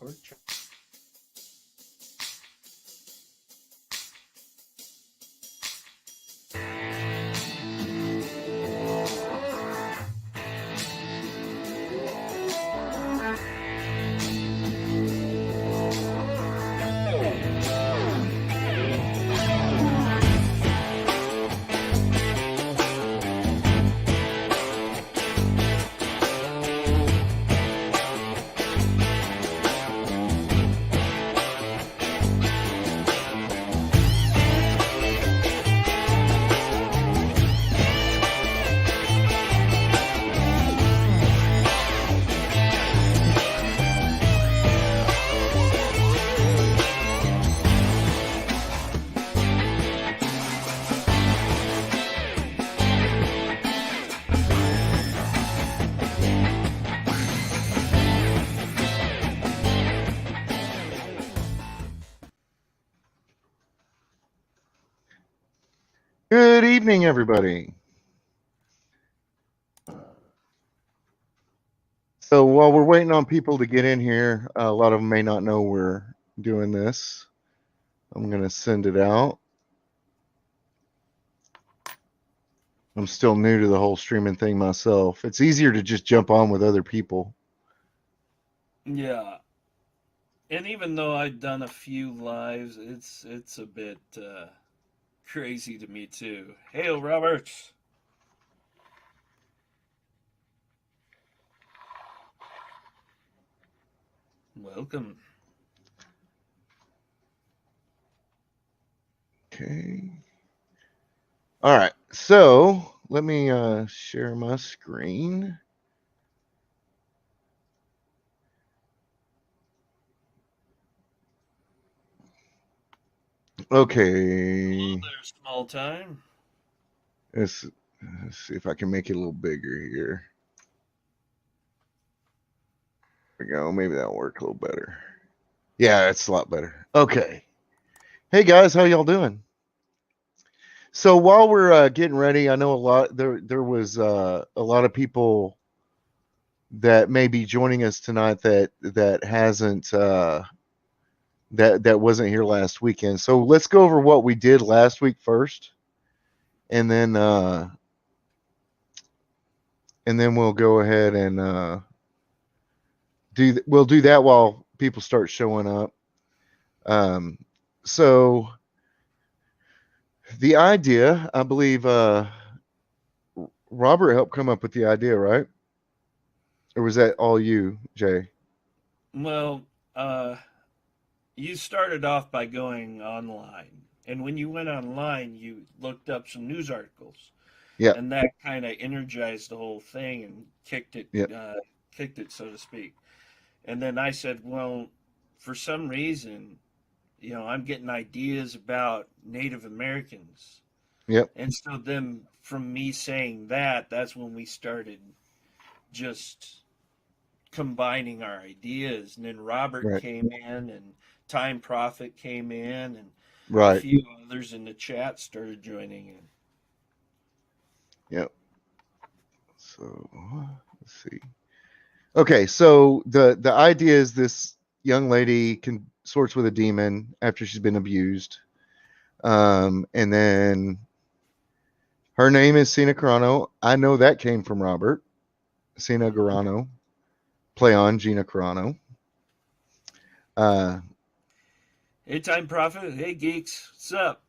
record. Good evening, everybody. So while we're waiting on people to get in here, a lot of them may not know we're doing this. I'm going to send it out. I'm still new to the whole streaming thing myself. It's easier to just jump on with other people. Yeah. And even though I've done a few lives, it's a bit crazy to me too. Hail, Roberts. Welcome. Okay. All right. So let me share my screen. Okay. Hello there, small time. Let's see if I can make it a little bigger here. There we go. Maybe that'll work a little better. Yeah, it's a lot better. Okay. Hey guys, how y'all doing? So while we're getting ready, I know a lot there was a lot of people that may be joining us tonight that hasn't that wasn't here last weekend. So let's go over what we did last week first, and then we'll go ahead and we'll do that while people start showing up. So the idea, I believe, Robert helped come up with the idea, right? Or was that all you, Jay? Well, you started off by going online. And when you went online, you looked up some news articles. Yeah. And that kind of energized the whole thing and kicked it, Yep. so to speak. And then I said, well, for some reason, I'm getting ideas about Native Americans. Yep. And so then from me saying that, that's when we started just combining our ideas. And then Robert Right. came in and Time Prophet came in and a Right. few others in the chat started joining in. Yep. So let's see. Okay, so the idea is this young lady sorts with a demon after she's been abused, and then her name is Sina Carano. I know that came from Robert. Sina Carano, play on Gina Carano. Hey, Time Prophet. Hey, geeks. What's up?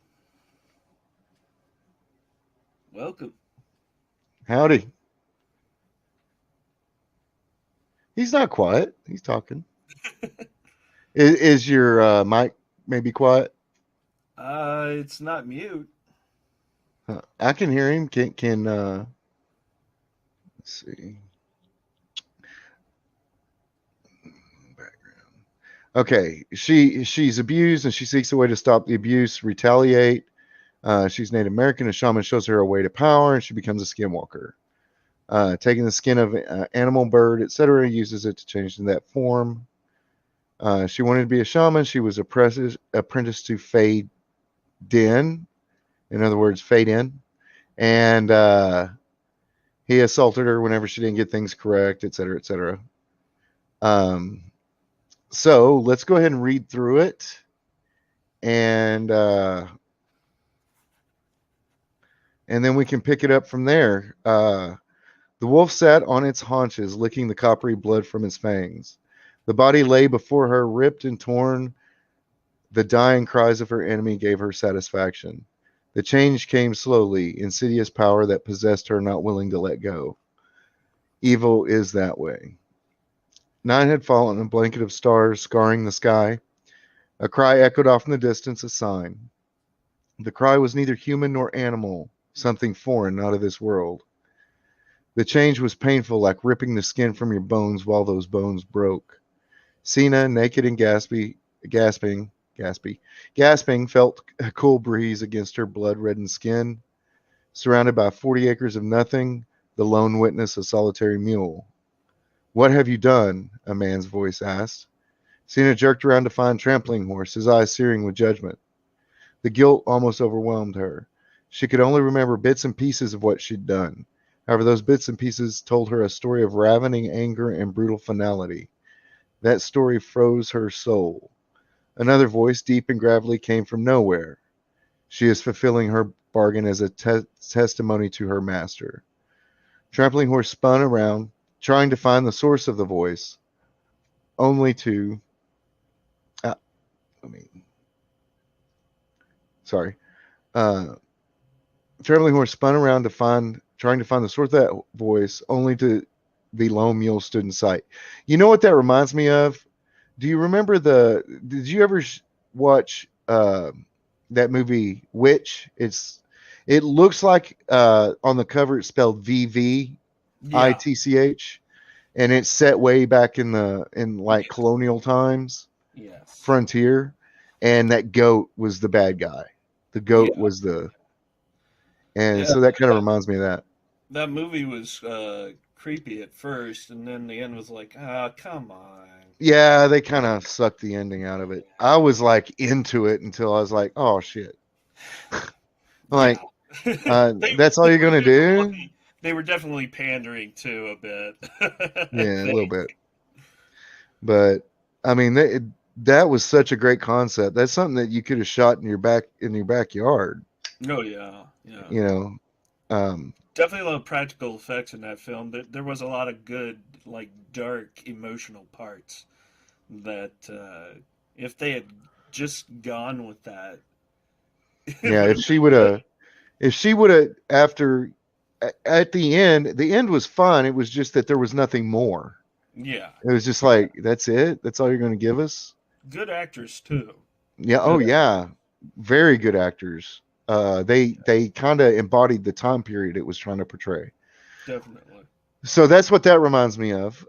Welcome. Howdy. He's not quiet. He's talking. Is your mic maybe quiet? It's not mute. I can hear him. Can let's see. Background. Okay, she's abused and she seeks a way to stop the abuse, retaliate. She's Native American. A shaman shows her a way to power, and she becomes a skinwalker. Taking the skin of animal, bird, etc., uses it to change in that form. She wanted to be a shaman. She was apprenticed to Fade Din. In other words, Fade In. And he assaulted her whenever she didn't get things correct, etc., etc. So let's go ahead and read through it, and then we can pick it up from there. The wolf sat on its haunches, licking the coppery blood from its fangs. The body lay before her, ripped and torn. The dying cries of her enemy gave her satisfaction. The change came slowly, insidious power that possessed her, not willing to let go. Evil is that way. Night had fallen, a blanket of stars scarring the sky. A cry echoed off in the distance, a sign. The cry was neither human nor animal, something foreign, not of this world. The change was painful, like ripping the skin from your bones while those bones broke. Sina, naked and gasping, felt a cool breeze against her blood-reddened skin. Surrounded by 40 acres of nothing, the lone witness, a solitary mule. What have you done? A man's voice asked. Sina jerked around to find Trampling Horse, his eyes searing with judgment. The guilt almost overwhelmed her. She could only remember bits and pieces of what she'd done. However, those bits and pieces told her a story of ravening anger and brutal finality. That story froze her soul. Another voice, deep and gravelly, came from nowhere. She is fulfilling her bargain as a testimony to her master. Trampling Horse spun around, trying to find the source of the voice, only to. Uh, I mean, sorry. Uh, Trampling Horse spun around trying to find the source of that voice, only to the lone mule stood in sight. You know what that reminds me of? Do you remember Did you ever watch that movie Witch? It looks like on the cover it's spelled VVITCH, Yeah. and it's set way back in like colonial times, Yes. frontier, and that goat was the bad guy. The goat Yeah. was and Yeah. so that kind of reminds me of that. That movie was creepy at first, and then the end was like, ah, come on. Yeah, they kind of sucked the ending out of it. I was like into it until I was like, oh shit. Yeah. Like, that's all you're gonna do? They were definitely pandering to a bit. I Yeah, a little think. bit. But I mean, that was such a great concept. That's something that you could have shot in your backyard. Oh yeah, yeah. You know, um, Definitely a lot of practical effects in that film. There was a lot of good, like dark, emotional parts that if they had just gone with that, it yeah. would have been good. If she would have at the end was fun. It was just that there was nothing more. Yeah, It was just yeah. like, that's it. That's all you're going to give us. Good actors too. Yeah. Oh Good, yeah. Very good actors. They kind of embodied the time period it was trying to portray. definitely. So that's what that reminds me of.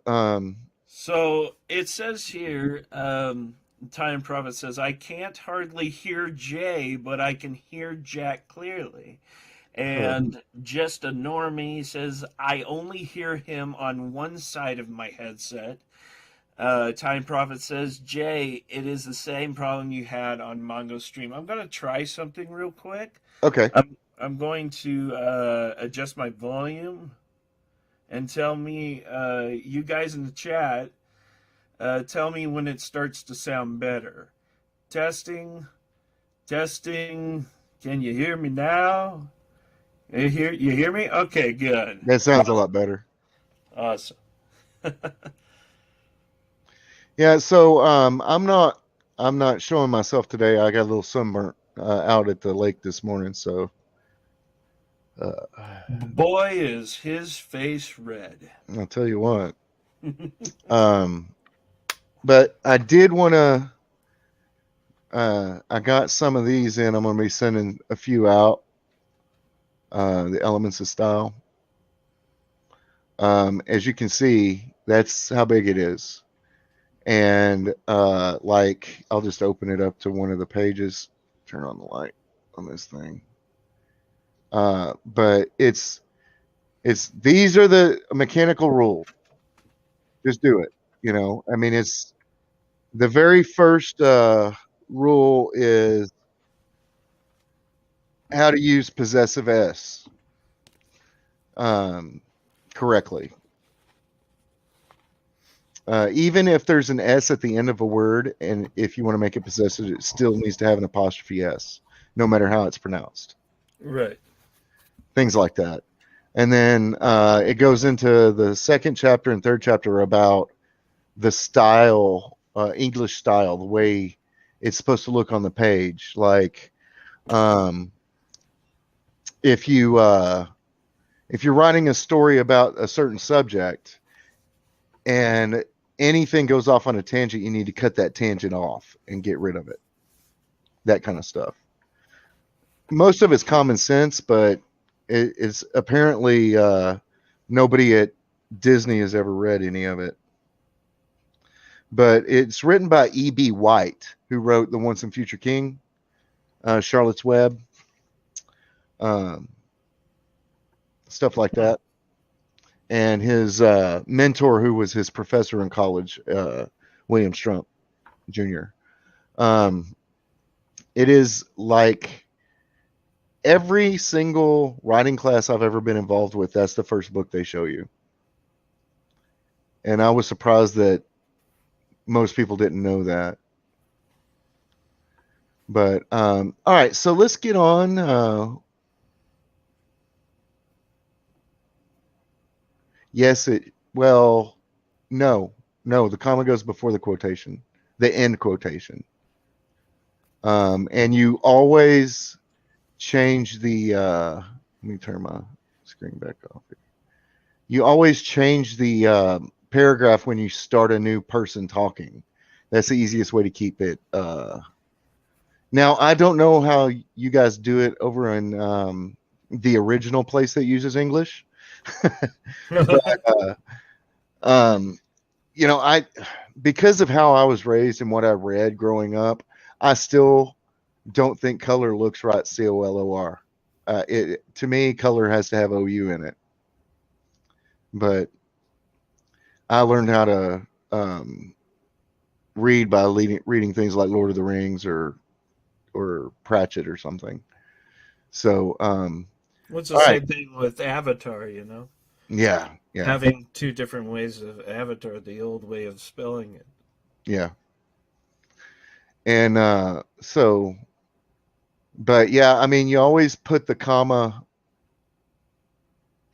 So it says here, Time Prophet says, I can't hardly hear Jay, but I can hear Jack clearly. Huh. And Just a Normie says, I only hear him on one side of my headset. Time Prophet says, Jay, it is the same problem you had on Mongo Stream. I'm going to try something real quick. Okay. I'm going to adjust my volume and tell me, you guys in the chat, tell me when it starts to sound better. Testing, testing. Can you hear me now? You hear me? Okay, good. That sounds a lot better. Awesome. Yeah. So I'm not showing myself today. I got a little sunburnt out at the lake this morning. So uh, Boy, is his face red. I'll tell you what. Um, but I did want to. I got some of these in. I'm going to be sending a few out. The elements of style. As you can see, that's how big it is. And like, I'll just open it up to one of the pages. Turn on the light on this thing. But it's these are the mechanical rules. Just do it. I mean, it's the very first rule is how to use possessive S correctly. Even if there's an S at the end of a word, and if you want to make it possessive, it still needs to have an apostrophe S, no matter how it's pronounced. Right. Things like that. And then it goes into the second chapter and third chapter about the style, English style, the way it's supposed to look on the page. Like, if you're writing a story about a certain subject and anything goes off on a tangent, you need to cut that tangent off and get rid of it. That kind of stuff. Most of it's common sense, but it's apparently nobody at Disney has ever read any of it. But it's written by E.B. White, who wrote The Once and Future King, Charlotte's Web, stuff like that. And his mentor, who was his professor in college, William Strump Jr. It is like every single writing class I've ever been involved with, that's the first book they show you. And I was surprised that most people didn't know that. But all right, so let's get on. Yes, no, the comma goes before the quotation, the end quotation. And you always change the let me turn my screen back off here. You always change the paragraph when you start a new person talking. That's the easiest way to keep it. Now, I don't know how you guys do it over in the original place that uses English. But because of how I was raised and what I read growing up, I still don't think color looks right. COLOR. To me, color has to have OU in it. But I learned how to read by reading things like Lord of the Rings or Pratchett or something. So, What's the all right, same thing with Avatar, yeah, Having two different ways of Avatar, the old way of spelling it. yeah, and but yeah, I mean, you always put the comma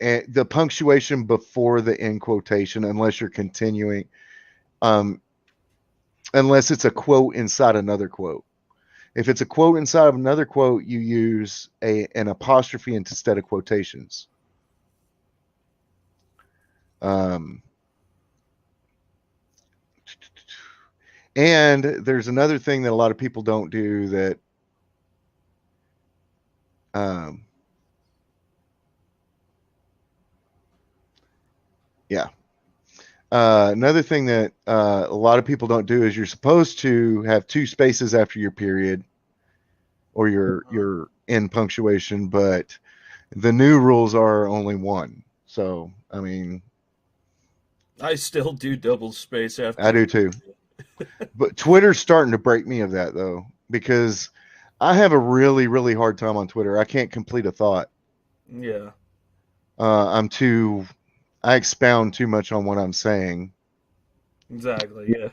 and the punctuation before the end quotation, unless you're continuing, um, unless it's a quote inside another quote. If it's a quote inside of another quote, you use an apostrophe instead of quotations. Um, and there's another thing that a lot of people don't do that. Yeah. Another thing that a lot of people don't do is you're supposed to have two spaces after your period or your end punctuation, but the new rules are only one. So, I mean, I still do double space I after the do too. But Twitter's starting to break me of that though, because I have a really, really hard time on Twitter. I can't complete a thought. Yeah, I expound too much on what I'm saying. exactly. Yeah.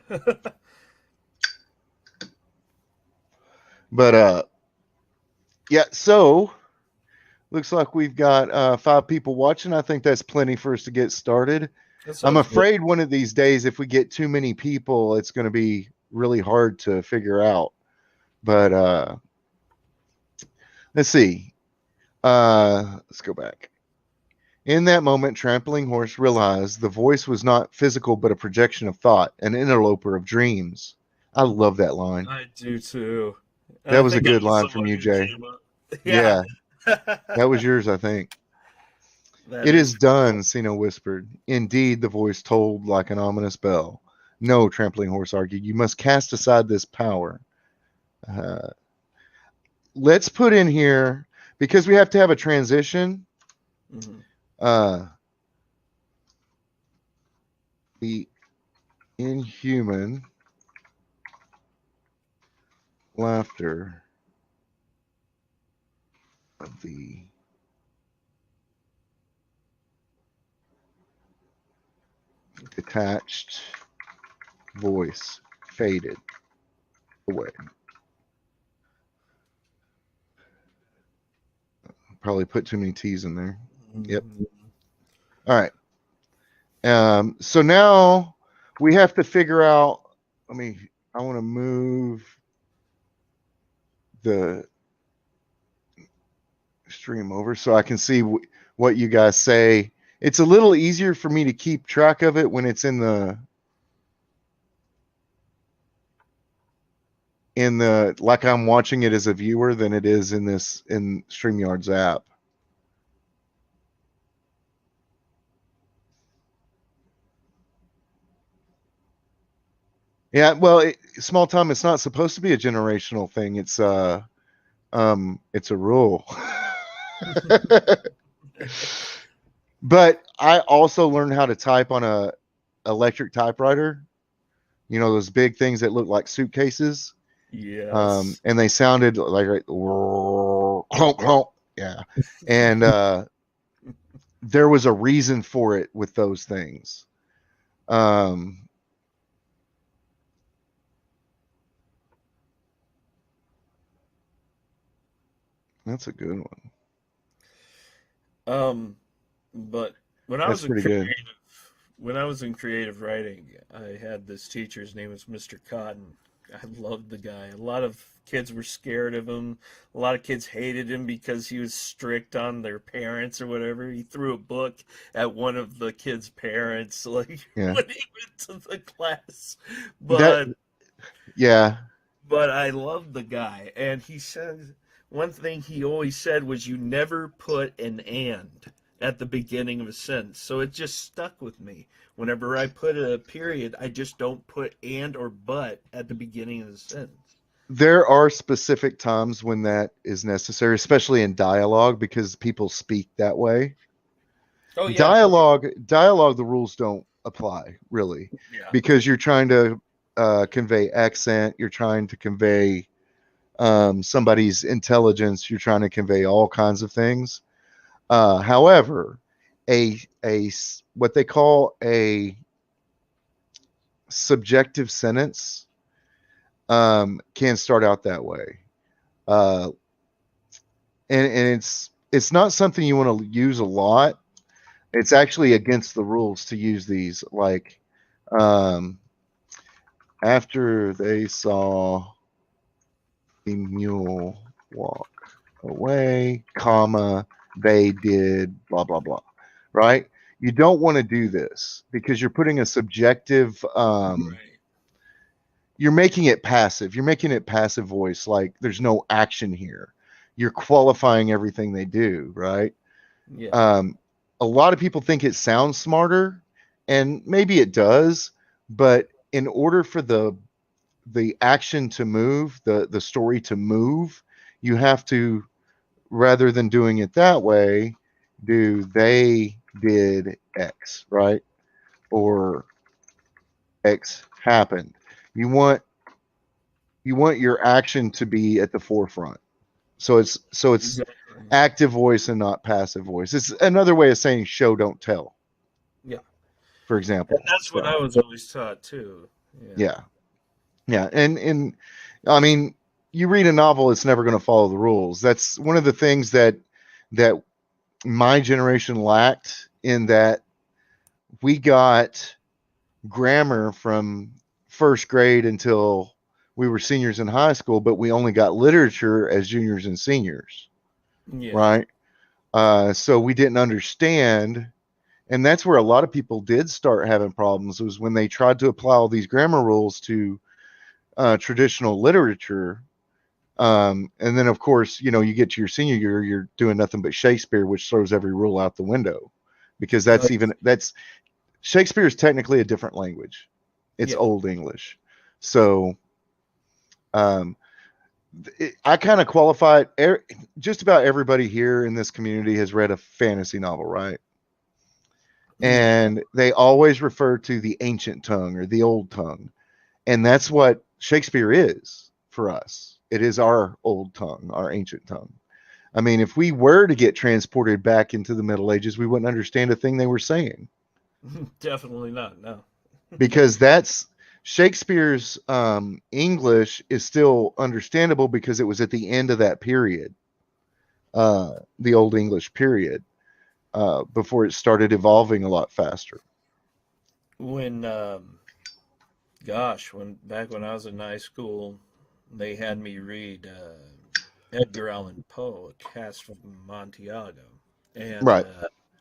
But yeah, so looks like we've got 5 people watching. I think that's plenty for us to get started. That I'm sounds good. afraid one of these days, if we get too many people, it's going to be really hard to figure out. But let's see. Let's go back. In that moment, Trampling Horse realized the voice was not physical, but a projection of thought, an interloper of dreams. I love that line. I do too. That I was a think that good was line the from one you, who Jay. came up. Yeah. Yeah, that was yours, I think. That It is is done, Sino whispered. Indeed, the voice tolled like an ominous bell. No, Trampling Horse argued. You must cast aside this power. Uh, let's put in here, because we have to have a transition, mhm. uh, the inhuman laughter of the detached voice faded away. Probably put too many T's in there. Yep. All right. So now we have to figure out. I want to move the stream over so I can see what you guys say. It's a little easier for me to keep track of it when it's in the like I'm watching it as a viewer than it is in StreamYard's app. Yeah, well, small time, it's not supposed to be a generational thing. It's a rule. But I also learned how to type on a electric typewriter. You know, those big things that look like suitcases. Yes. And they sounded like clonk, clonk. Yeah. And there was a reason for it with those things. That's a good one. But when I That's was pretty good. when I was in creative writing, I had this teacher. His name was Mr. Cotton. I loved the guy. A lot of kids were scared of him. A lot of kids hated him because he was strict on their parents or whatever. He threw a book at one of the kids' parents, like Yeah. when he went to the class. Yeah. But I loved the guy, and he said one thing he always said was, "You never put an and at the beginning of a sentence." So it just stuck with me. Whenever I put a period, I just don't put and or but at the beginning of the sentence. There are specific times when that is necessary, especially in dialogue, because people speak that way. Oh yeah. Dialogue, the rules don't apply really, because you're trying to convey accent, you're trying to convey somebody's intelligence, you're trying to convey all kinds of things. However, a what they call a subjective sentence can start out that way, and it's not something you want to use a lot. It's actually against the rules to use these, like after they saw the mule walk away, comma, they did blah blah blah, right? You don't want to do this because you're putting a subjective you're making it passive. You're making it passive voice, like there's no action here. You're qualifying everything they do, right? Yeah. A lot of people think it sounds smarter, and maybe it does, but in order for the action to move, the story to move, you have to, rather than doing it that way, do they did X, right? Or X happened. You want your action to be at the forefront. So it's Exactly. active voice and not passive voice. It's another way of saying show don't tell. Yeah. For example. And that's what I was always taught too. Yeah. Yeah. And I mean, you read a novel, it's never going to follow the rules. That's one of the things that my generation lacked, in that we got grammar from first grade until we were seniors in high school, but we only got literature as juniors and seniors. Yeah. Right? So we didn't understand, and that's where a lot of people did start having problems, was when they tried to apply all these grammar rules to traditional literature. And then, of course, you get to your senior year, you're doing nothing but Shakespeare, which throws every rule out the window, because that's Shakespeare is technically a different language. It's Old English. So I kind of qualify it. Just about everybody here in this community has read a fantasy novel, right? And they always refer to the ancient tongue or the old tongue. And that's what Shakespeare is for us. It is our old tongue, our ancient tongue. I mean, if we were to get transported back into the Middle Ages, we wouldn't understand a thing they were saying. Definitely not, no. Because Shakespeare's English is still understandable because it was at the end of that period, the Old English period, before it started evolving a lot faster. When gosh, when I was in high school, they had me read Edgar Allan Poe, A Cast from Amontillado, and Right,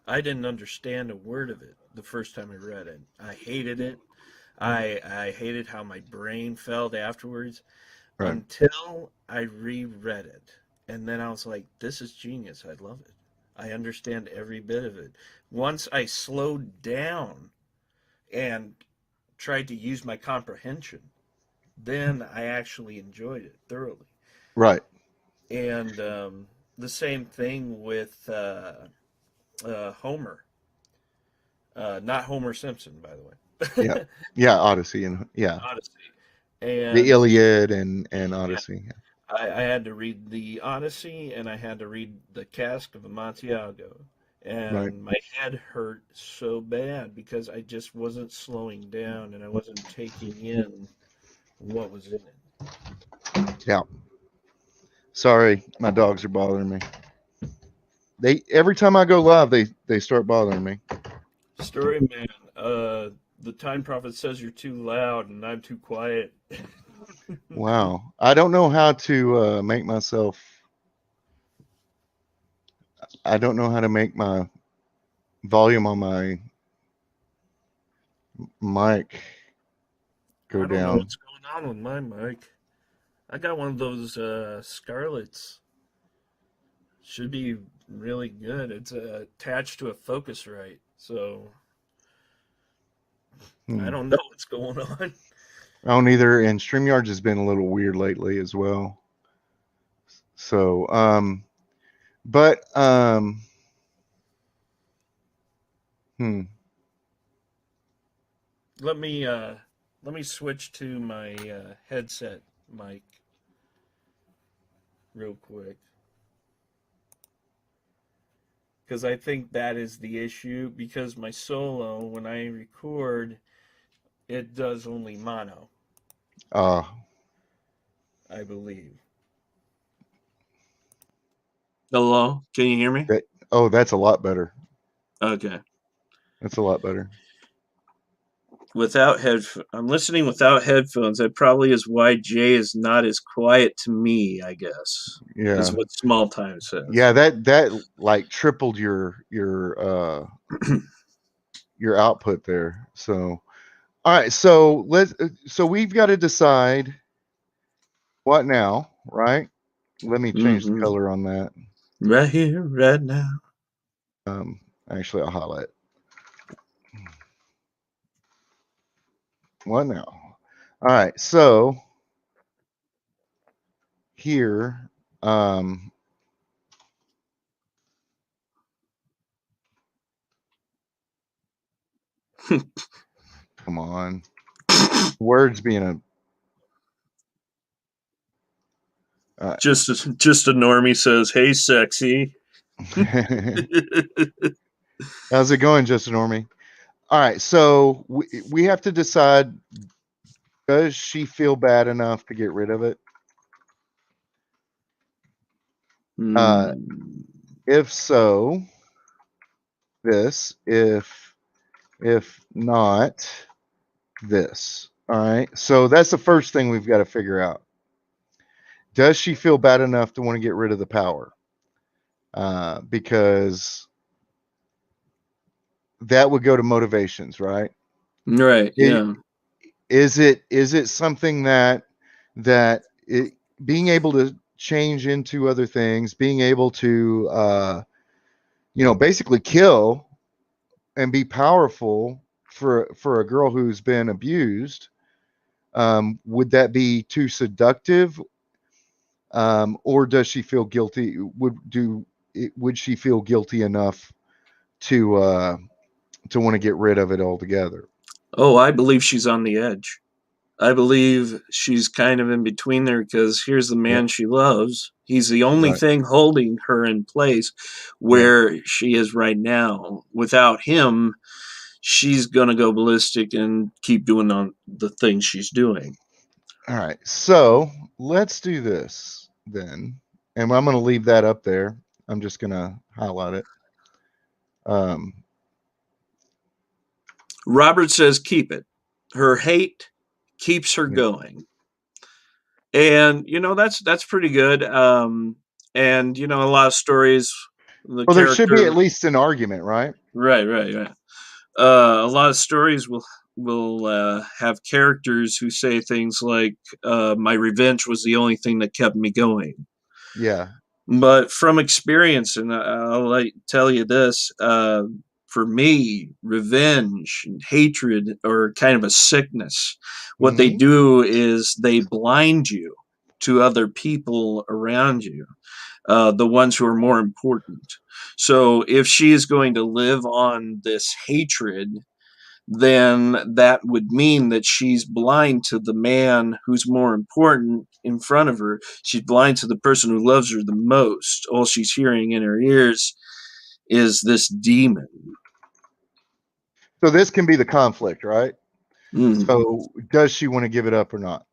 I didn't understand a word of it the first time I read it. I hated it. I hated how my brain felt afterwards right, until I reread it, and then I was like, "This is genius. I love it. I understand every bit of it." Once I slowed down and tried to use my comprehension, then I actually enjoyed it thoroughly. right. And the same thing with Homer, not Homer Simpson, by the Yeah, way, yeah. Odyssey and yeah, Odyssey. the And Iliad and yeah, Odyssey. I had to read the Odyssey and I had to read the Cask of Amontillado. Right. And my head hurt so bad because I just wasn't slowing down and I wasn't taking in what was in it. Yeah. Sorry, my dogs are bothering me. They every time I go live, they start bothering me. Story man, the Time Prophet says you're too loud and I'm too quiet. Wow. I don't know how to make myself. I don't know how to make my volume on my mic go I don't know down. what's going on with my mic. I got one of those Scarlets. Should be really good. It's attached to a Focusrite, so I Hmm. don't know what's going on. I don't either. And StreamYards has been a little weird lately as well. So, but hmm. Let me uh, let me switch to my headset mic real quick because I think that is the issue. Because my solo, when I record, it does only mono, Uh, I believe. Hello, can you hear me? that, oh, that's a lot better. Okay. That's a lot better. Without I'm listening without headphones. That probably is why Jay is not as quiet to me, I guess. Is Yeah. what small time says. Yeah, that like tripled your output there. So, all right, so we've got to decide what now, right? Let me change the Hmm. color on that. Right here, right now. Um, Actually, I'll highlight. What now? All right, so here, come on, words being a. Uh, Just a normie says, "Hey, sexy." how's it going, Justin Ormy? All right, so we have to decide: does she feel bad enough to get rid of it? Uh, Hmm. if so, this. If not, this. All right. So that's the first thing we've got to figure out. Does she feel bad enough to want to get rid of the power? Because that would go to motivations, right? Right. It, Yeah. is it something that it, being able to change into other things, being able to basically kill and be powerful for a girl who's been abused, would that be too seductive, or does she feel guilty? Would she feel guilty enough to want to get rid of it altogether? Oh, I believe she's on the edge. I believe she's kind of in between there because here's the Yeah, man she loves. He's the only right, thing holding her in place right, where she is right now. Without him, she's gonna go ballistic and keep doing on the things she's doing. All right, so let's do this then, and I'm going to leave that up there. I'm just going to highlight it. Robert says keep it. Her hate keeps her Yeah. going. And that's pretty good. And a lot of stories, the Well, there should be at character, least an argument, right? right. A lot of stories will have characters who say things like, "My revenge was the only thing that kept me going." Yeah. But from experience, and I'll tell you this: for me, revenge and hatred are kind of a sickness. What they Mm-hmm. do is they blind you to other people around you, the ones who are more important. So if she is going to live on this hatred, then that would mean that she's blind to the man who's more important in front of her. She's blind to the person who loves her the most. All she's hearing in her ears is this demon. So this can be the conflict, right? Mm. So does she want to give it up or not?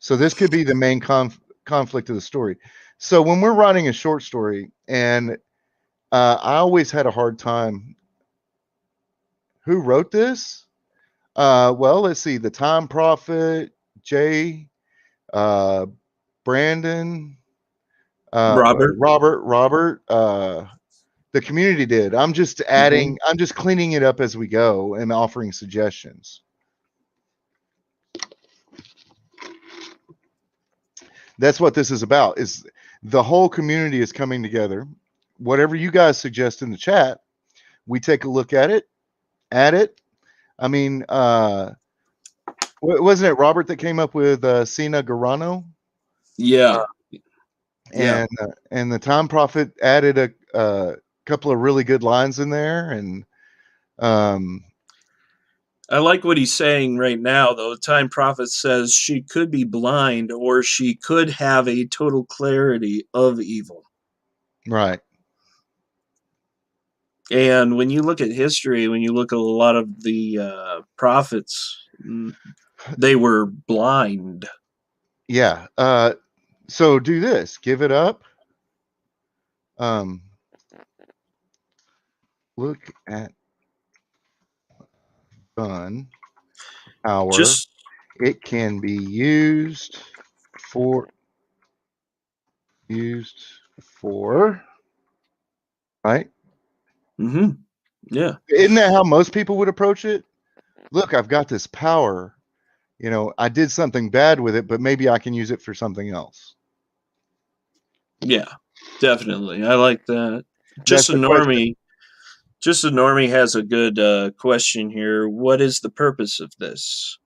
So this could be the main conflict of the story. So when we're writing a short story, and I always had a hard time. Who wrote this? Well, let's see. The Time Prophet, Jay, uh, Brandon, Robert. Robert. The community did. I'm just Hmm. adding. I'm just cleaning it up as we go and offering suggestions. That's what this is about. Is the whole community is coming together. Whatever you guys suggest in the chat, we take a look at it, add it. I mean, wasn't it Robert that came up with Sina Garano? Yeah, yeah. And the Time Prophet added a couple of really good lines in there, and um, I like what he's saying right now, though. Time Prophet says she could be blind or she could have a total clarity of evil. right, And when you look at history, when you look at a lot of the prophets, they were blind. yeah. So do this, give it up. Um, look at gun power. Just, It can be for used for right. yeah, Isn't that how most people would approach it? Look, I've got this power. I did something bad with it, but maybe I can use it for something else. yeah, definitely. I like that. That's Just a the question. normie. Just a normie has a good question here. What is the purpose of this?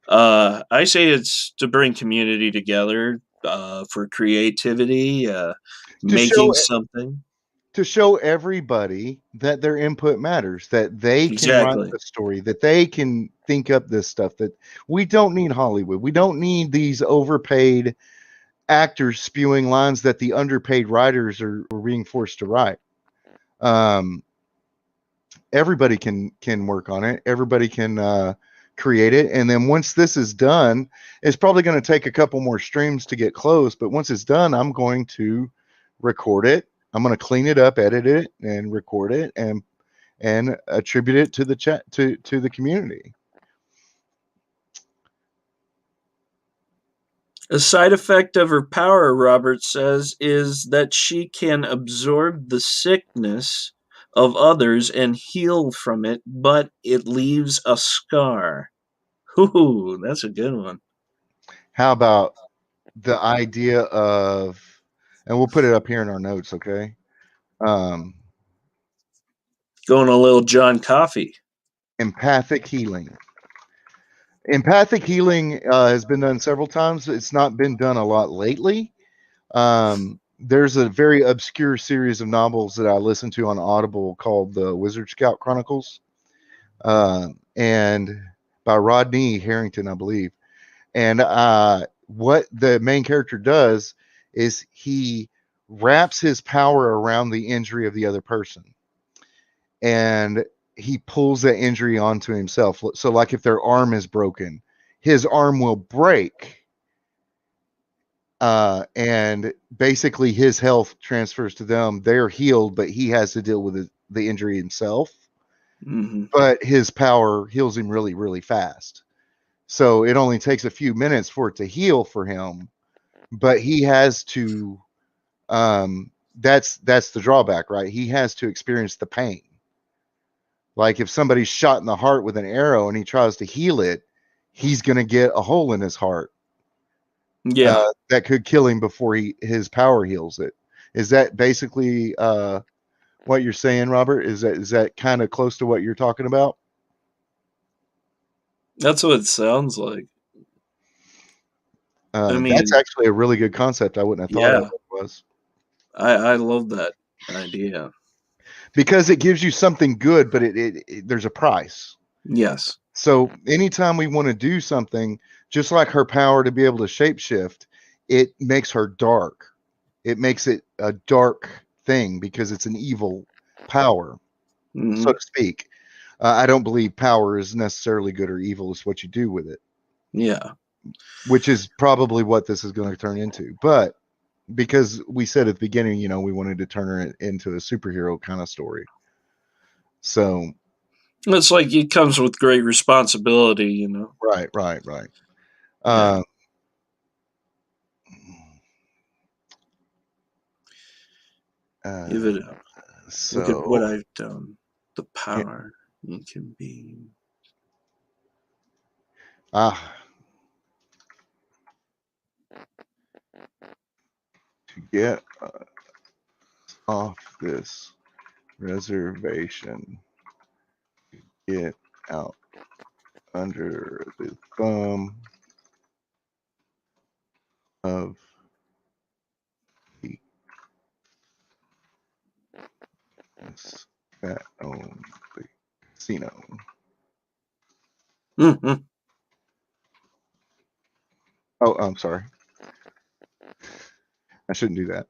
I say it's to bring community together, for creativity, To show making something. to show everybody that their input matters, that they can write Exactly. the story, that they can think up this stuff, that we don't need Hollywood. We don't need these overpaid actors spewing lines that the underpaid writers are being forced to write. Um, everybody can work on it. Everybody can create it. And then once this is done, it's probably going to take a couple more streams to get close. But once it's done, I'm going to record it. I'm going to clean it up, edit it, and record it, and attribute it to the chat to the community. A side effect of her power, Robert says, is that she can absorb the sickness of others and heal from it, but it leaves a scar. Ooh, that's a good one. How about the idea of, and we'll put it up here in our notes, okay? Um, Going a little John Coffey. empathic healing. Empathic healing has been done several times. It's not been done a lot lately. There's a very obscure series of novels that I listen to on Audible called the Wizard Scout Chronicles, and by Rodney Harrington, I believe. And what the main character does is he wraps his power around the injury of the other person. And he pulls that injury onto himself. So like if their arm is broken, his arm will break, and basically his health transfers to them. They're healed, but he has to deal with the injury himself. Mm-hmm. But his power heals him really, really fast. So it only takes a few minutes for it to heal for him, but he has to. That's the drawback, right? He has to experience the pain. Like if somebody's shot in the heart with an arrow and he tries to heal it, he's going to get a hole in his heart. Yeah. That could kill him before his power heals it. Is that basically what you're saying, Robert? Is that kind of close to what you're talking about? That's what it sounds like. I mean, that's actually a really good concept. I wouldn't have thought yeah. of it was. I love that idea. Because it gives you something good, but there's a price. Yes. So anytime we want to do something, just like her power to be able to shapeshift, it makes her dark. It makes it a dark thing because it's an evil power, Mm-hmm. so to speak. I don't believe power is necessarily good or evil. It's what you do with it. Yeah. Which is probably what this is going to turn into. But because we said at the beginning, we wanted to turn her into a superhero kind of story. So it's like it comes with great responsibility, Right. Yeah. Give it up. So Look at what I've done. The power you can be. to get off this reservation, get out under the thumb of the that owns the casino. Mm-hmm. Oh, I'm sorry. I shouldn't do that.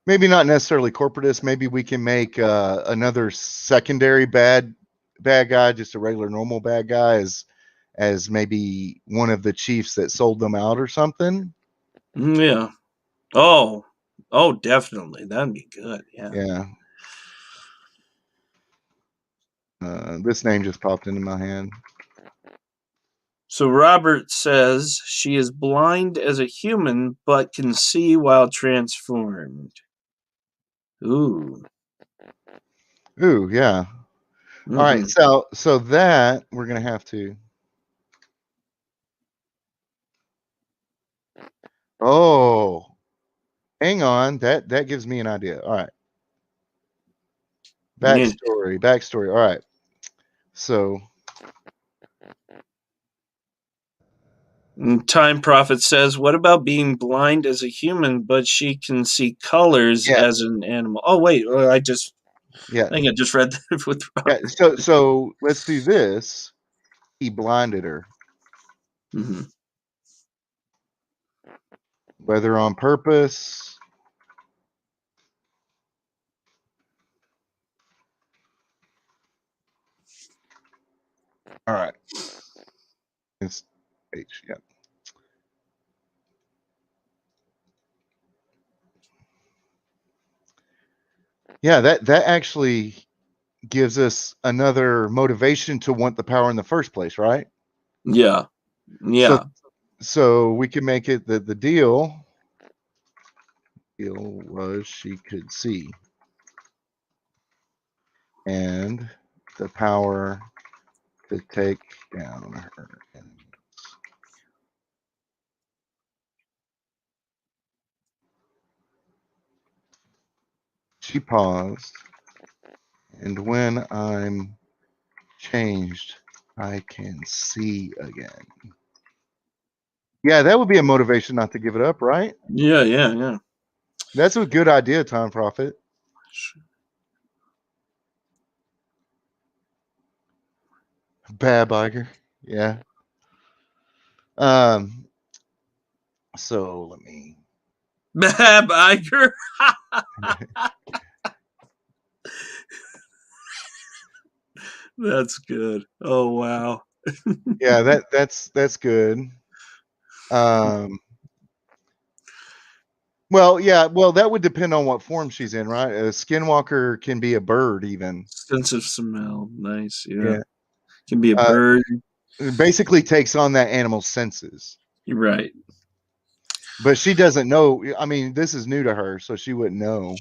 Maybe not necessarily corporatist. Maybe we can make another secondary bad guy, just a regular normal bad guy, as maybe one of the chiefs that sold them out or something. Yeah. Oh, definitely. That'd be good. Yeah. Yeah. This name just popped into my hand. So Robert says she is blind as a human, but can see while transformed. Ooh. Ooh, yeah. Mm-hmm. All right, so that we're gonna have to. Oh, hang on. That gives me an idea. All right. Backstory. All right. So Time Prophet says, what about being blind as a human, but she can see colors yeah, as an animal? Oh, wait. I yeah, think I just read that with yeah. Robert. So let's do this. He blinded her, Mm-hmm. whether on purpose. All right. It's H. Yeah. Yeah. That actually gives us another motivation to want the power in the first place, right? Yeah. Yeah. So we can make it the deal was she could see, and the power to take down her enemies. She paused, and when I'm changed, I can see again. Yeah, that would be a motivation not to give it up, right? Yeah. That's a good idea, Time Prophet. Bad biker. Yeah. So let me Bab Iger. That's good. Oh wow. Yeah, that's good. Well, yeah, well, that would depend on what form she's in, right? A skinwalker can be a bird, even. Sense of smell. Nice. Yeah. Yeah. Can be a bird. It basically takes on that animal's senses. You're right. But she doesn't know. I mean, this is new to her, so she wouldn't know.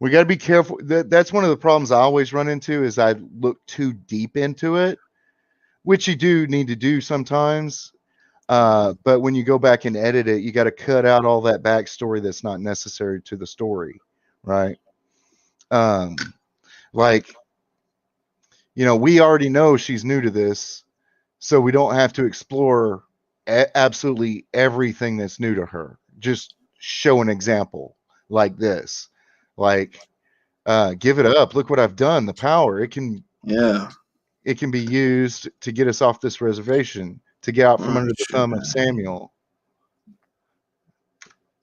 We got to be careful. That's one of the problems I always run into is I look too deep into it, which you do need to do sometimes. But when you go back and edit it, you got to cut out all that backstory that's not necessary to the story, right? Like, we already know she's new to this, so we don't have to explore absolutely everything that's new to her. Just show an example like this, like give it up. Look what I've done. The power it can be used to get us off this reservation, to get out from under the thumb of Samuel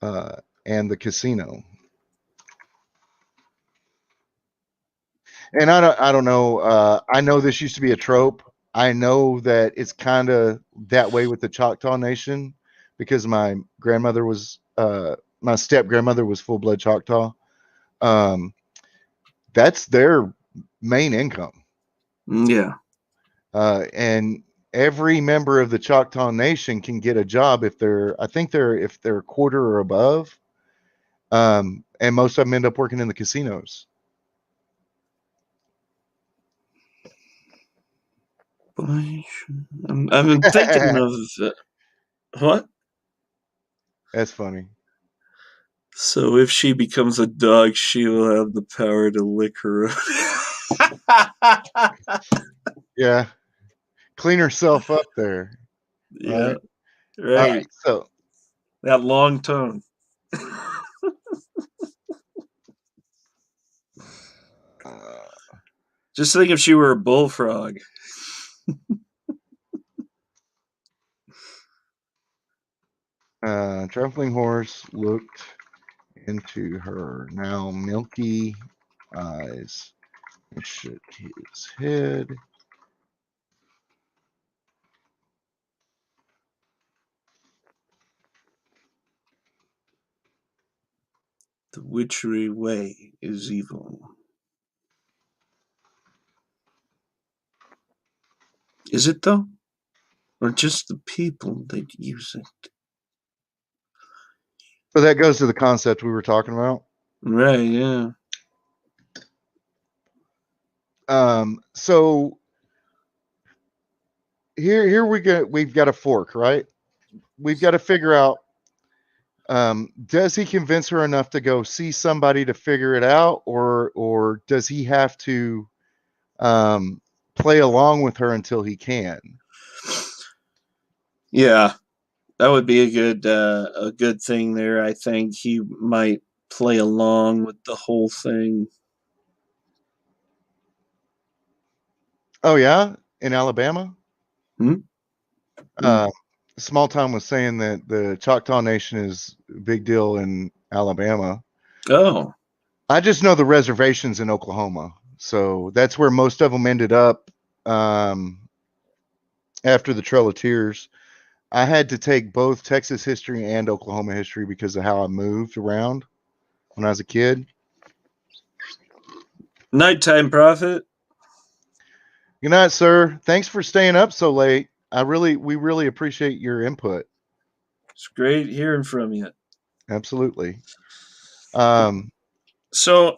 and the casino. And I don't know. I know this used to be a trope. I know that it's kind of that way with the Choctaw Nation because my grandmother was, my step grandmother was full blood Choctaw. That's their main income. Yeah. And every member of the Choctaw Nation can get a job if they're a quarter or above. And most of them end up working in the casinos. I've been thinking of what? That's funny. So if she becomes a dog, she will have the power to lick her own. Yeah. Clean herself up there. Yeah. Right. Right. All right. So that long tongue. Just think if she were a bullfrog. traveling horse looked into her now milky eyes and shook his head. The witchery way is evil. Is it though? Or just the people that use it? So that goes to the concept we were talking about. Right, yeah. So here we've got a fork, right? We've got to figure out, does he convince her enough to go see somebody to figure it out, or does he have to play along with her until he can? Yeah, that would be a good thing there. I think he might play along with the whole thing. Oh yeah, in Alabama. Hmm? Small Town was saying that the Choctaw Nation is a big deal in Alabama. Oh. I just know the reservations in Oklahoma. So that's where most of them ended up after the Trail of Tears. I had to take both Texas history and Oklahoma history because of how I moved around when I was a kid. Nighttime Prophet. Good night, sir. Thanks for staying up so late. We really appreciate your input. It's great hearing from you. Absolutely. So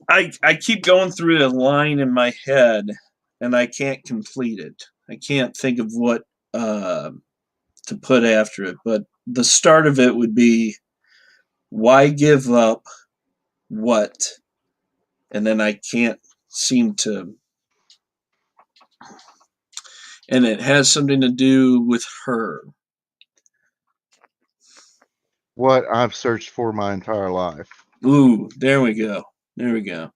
I keep going through the line in my head and I can't complete it. I can't think of what to put after it, but the start of it would be why give up what? And then I can't seem to, and it has something to do with her. What I've searched for my entire life. Ooh, there we go. There we go.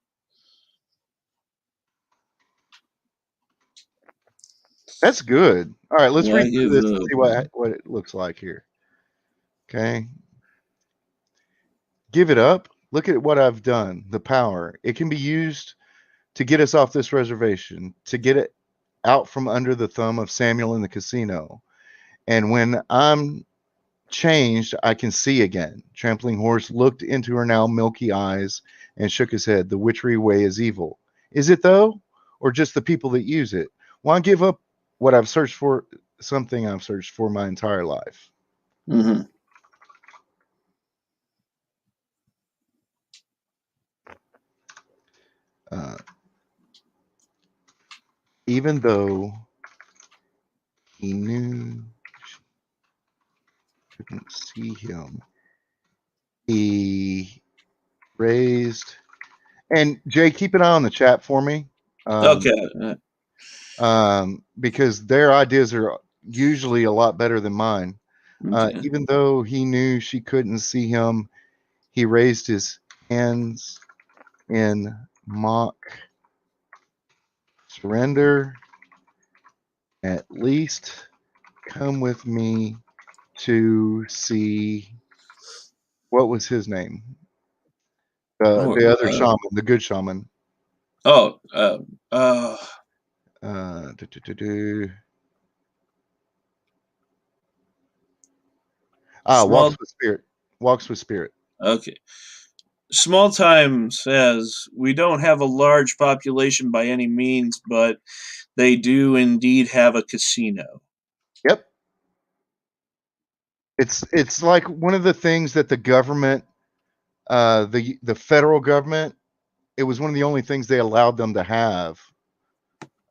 That's good. All right, let's read through this and see What what it looks like here. Okay. Give it up. Look at what I've done. The power. It can be used to get us off this reservation, to get it out from under the thumb of Samuel in the casino. And when I'm changed, I can see again. Trampling Horse looked into her now milky eyes and shook his head. The witchery way is evil. Is it though? Or just the people that use it? Why give up what I've searched for, something I've searched for my entire life? Mm-hmm. Even though he knew she couldn't see him, he raised. And Jay, keep an eye on the chat for me. Okay. Because their ideas are usually a lot better than mine. Okay. Even though he knew she couldn't see him, he raised his hands in mock surrender. At least come with me to see, what was his name? The other shaman, the good shaman. Oh. Walks with spirit. Walks with spirit. Okay. Small Time says, we don't have a large population by any means, but they do indeed have a casino. Yep. It's like one of the things that the government, the federal government, it was one of the only things they allowed them to have.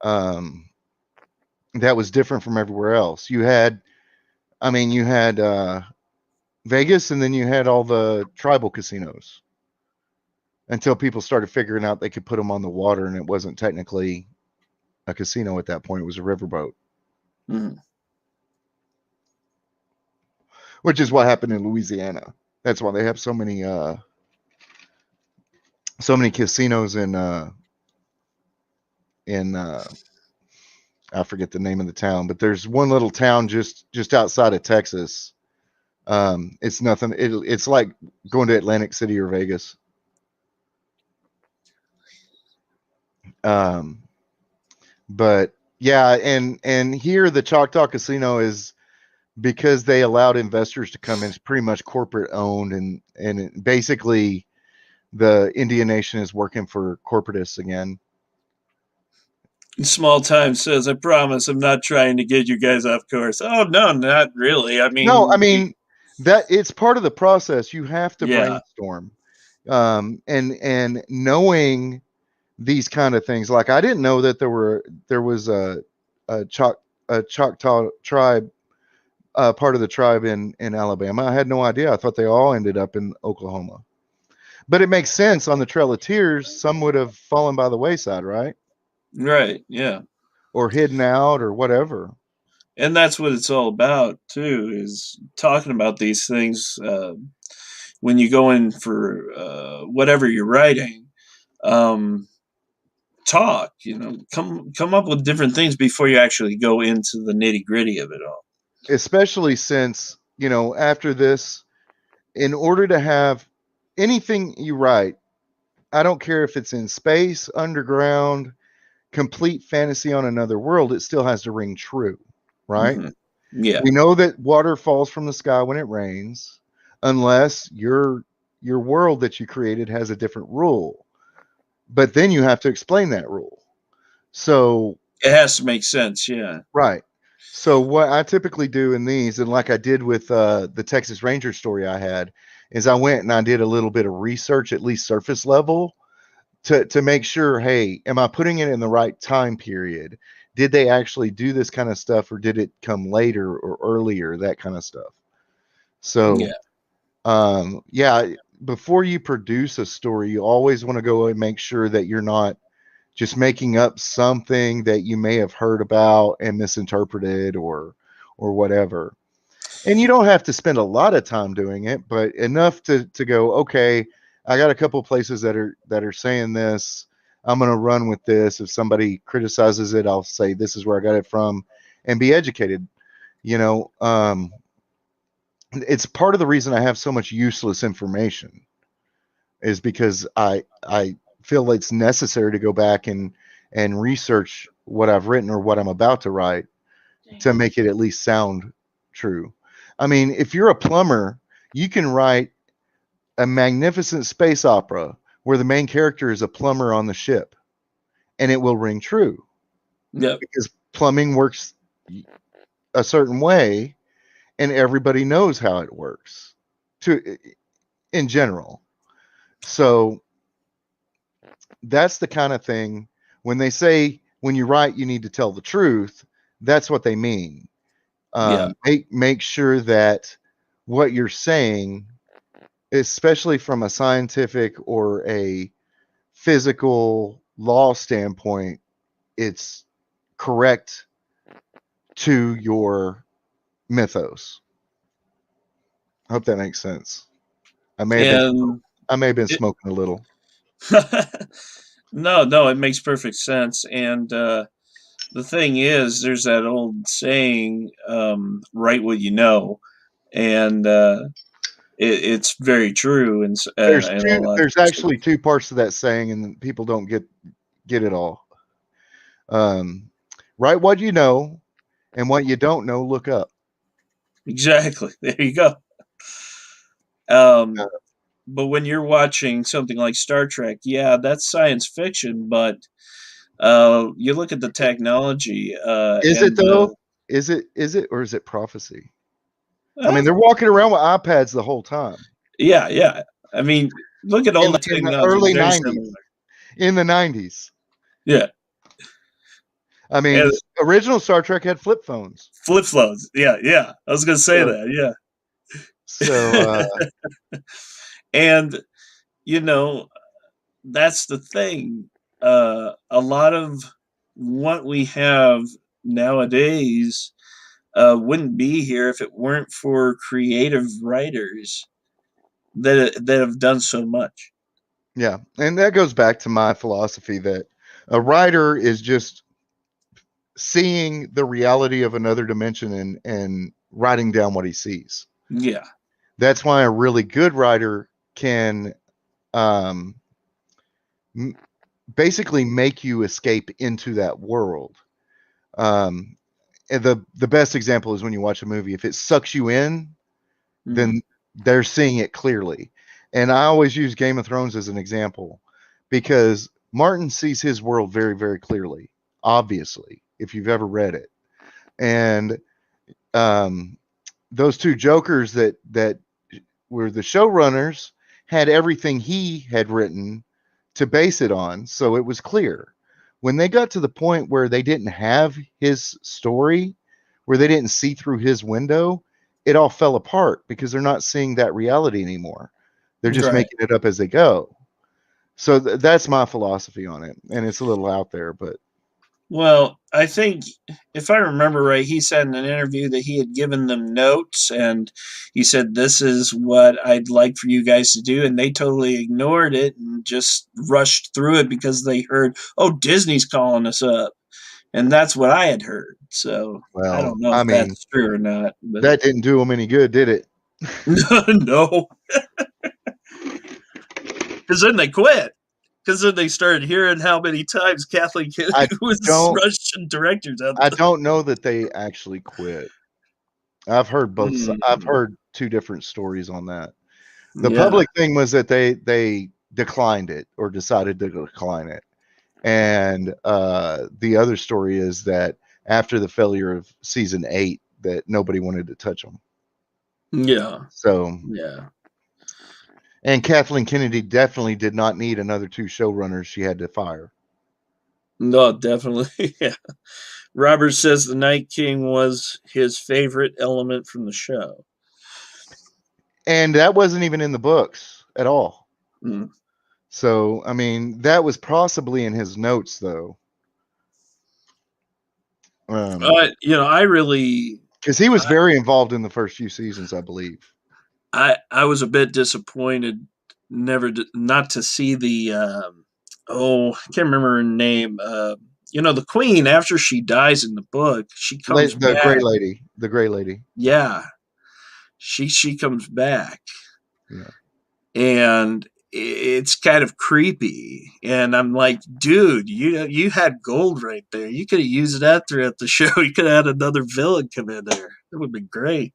That was different from everywhere else. You had Vegas, and then you had all the tribal casinos until people started figuring out they could put them on the water, and it wasn't technically a casino at that point. It was a riverboat. Mm. Which is what happened in Louisiana. That's why they have so many casinos in I forget the name of the town, but there's one little town just outside of Texas. It's nothing. It's like going to Atlantic City or Vegas. But yeah, and here the Choctaw Casino is, because they allowed investors to come in. It's pretty much corporate owned, and basically the Indian Nation is working for corporatists again. Small Time says, I promise I'm not trying to get you guys off course. Oh, no, not really. I mean, that it's part of the process. You have to Yeah. brainstorm. And knowing these kind of things, like I didn't know that there was a Choctaw tribe, part of the tribe in Alabama. I had no idea. I thought they all ended up in Oklahoma. But it makes sense. On the Trail of Tears, some would have fallen by the wayside, right? Right, yeah. Or hidden out or whatever. And that's what it's all about, too, is talking about these things when you go in for whatever you're writing. Talk, come up with different things before you actually go into the nitty-gritty of it all. Especially since, after this, in order to have anything you write, I don't care if it's in space, underground, complete fantasy on another world, it still has to ring true, right? Mm-hmm. Yeah. We know that water falls from the sky when it rains, unless your world that you created has a different rule. But then you have to explain that rule. So it has to make sense, yeah. Right. So what I typically do in these, and like I did with the Texas Ranger story I had, is I went and I did a little bit of research, at least surface level, to make sure, hey, am I putting it in the right time period? Did they actually do this kind of stuff, or did it come later or earlier? That kind of stuff. So, before you produce a story, you always want to go and make sure that you're not just making up something that you may have heard about and misinterpreted or whatever. And you don't have to spend a lot of time doing it, but enough to go, okay, I got a couple places that are saying this. I'm going to run with this. If somebody criticizes it, I'll say this is where I got it from, and be educated. it's part of the reason I have so much useless information is because I feel it's necessary to go back and research what I've written or what I'm about to write to make it at least sound true. I mean, if you're a plumber, you can write a magnificent space opera where the main character is a plumber on the ship, and it will ring true Yep. because plumbing works a certain way, and everybody knows how it works in general. So that's the kind of thing when they say when you write you need to tell the truth, that's what they mean. Yeah. Make sure that what you're saying, especially from a scientific or a physical law standpoint, it's correct to your mythos. I hope that makes sense. I may And have been it, smoking a little. no, it makes perfect sense. And the thing is, there's that old saying, write what you know. And it's very true in a lot of There's cases. actually two parts to that saying, and people don't get it all. Write what you know, and what you don't know, look up. Exactly. There you go. Uh, But when you're watching something like Star Trek, yeah, that's science fiction, but you look at the technology is it and though? Is it or is it prophecy? I uh, mean, they're walking around with iPads the whole time. yeah. I mean, look at all the In the technology; it's early very '90s. similar. In the '90s. Yeah, I mean, and the original Star Trek had flip phones. flip phones. Yeah. I was gonna say So, that. Yeah, so and you know that's the thing. A lot of what we have nowadays wouldn't be here if it weren't for creative writers that have done so much. yeah, and that goes back to my philosophy that a writer is just seeing the reality of another dimension and writing down what he sees. Yeah, That's why a really good writer can um, basically make you escape into that world. Um, and the best example is when you watch a movie. If it sucks you in, then they're seeing it clearly. And I always use Game of Thrones as an example because Martin sees his world very, very clearly, obviously, if you've ever read it. And um, those two jokers that were the showrunners had everything he had written to base it on, so it was clear. When they got to the point where they didn't have his story, where they didn't see through his window, it all fell apart because they're not seeing that reality anymore. They're just right. making it up as they go. So that's my philosophy on it, and it's a little out there, but Well, I think if I remember right, he said in an interview that he had given them notes and he said, "This is what I'd like for you guys to do." And they totally ignored it and just rushed through it because they heard, "Oh, Disney's calling us up." And that's what I had heard. So I well, don't know I if mean, that's true or not, but that didn't do them any good, did it? no, because then they quit. Because then they started hearing how many times Kathleen I Kennedy was don't Russian directors out I there. don't know that they actually quit. I've heard both. I've Mm, heard two different stories on that. The yeah. public thing was that they declined it or decided to decline it, and the other story is that after the failure of season 8, that nobody wanted to touch them. Yeah. So, Yeah. and Kathleen Kennedy definitely did not need another two showrunners she had to fire. No, definitely. Yeah. Robert says the Night King was his favorite element from the show. And that wasn't even in the books at all. Mm. So, I mean, that was possibly in his notes, though. I really, Because he was I, very involved in the first few seasons, I believe. I was a bit disappointed not to see the I can't remember her name. The queen after she dies in the book, she comes The gray back. lady, the gray lady. Yeah, she comes back. Yeah. And it's kind of creepy. And I'm like, dude, you had gold right there. You could have used that throughout the show. You could have had another villain come in there. That would be great.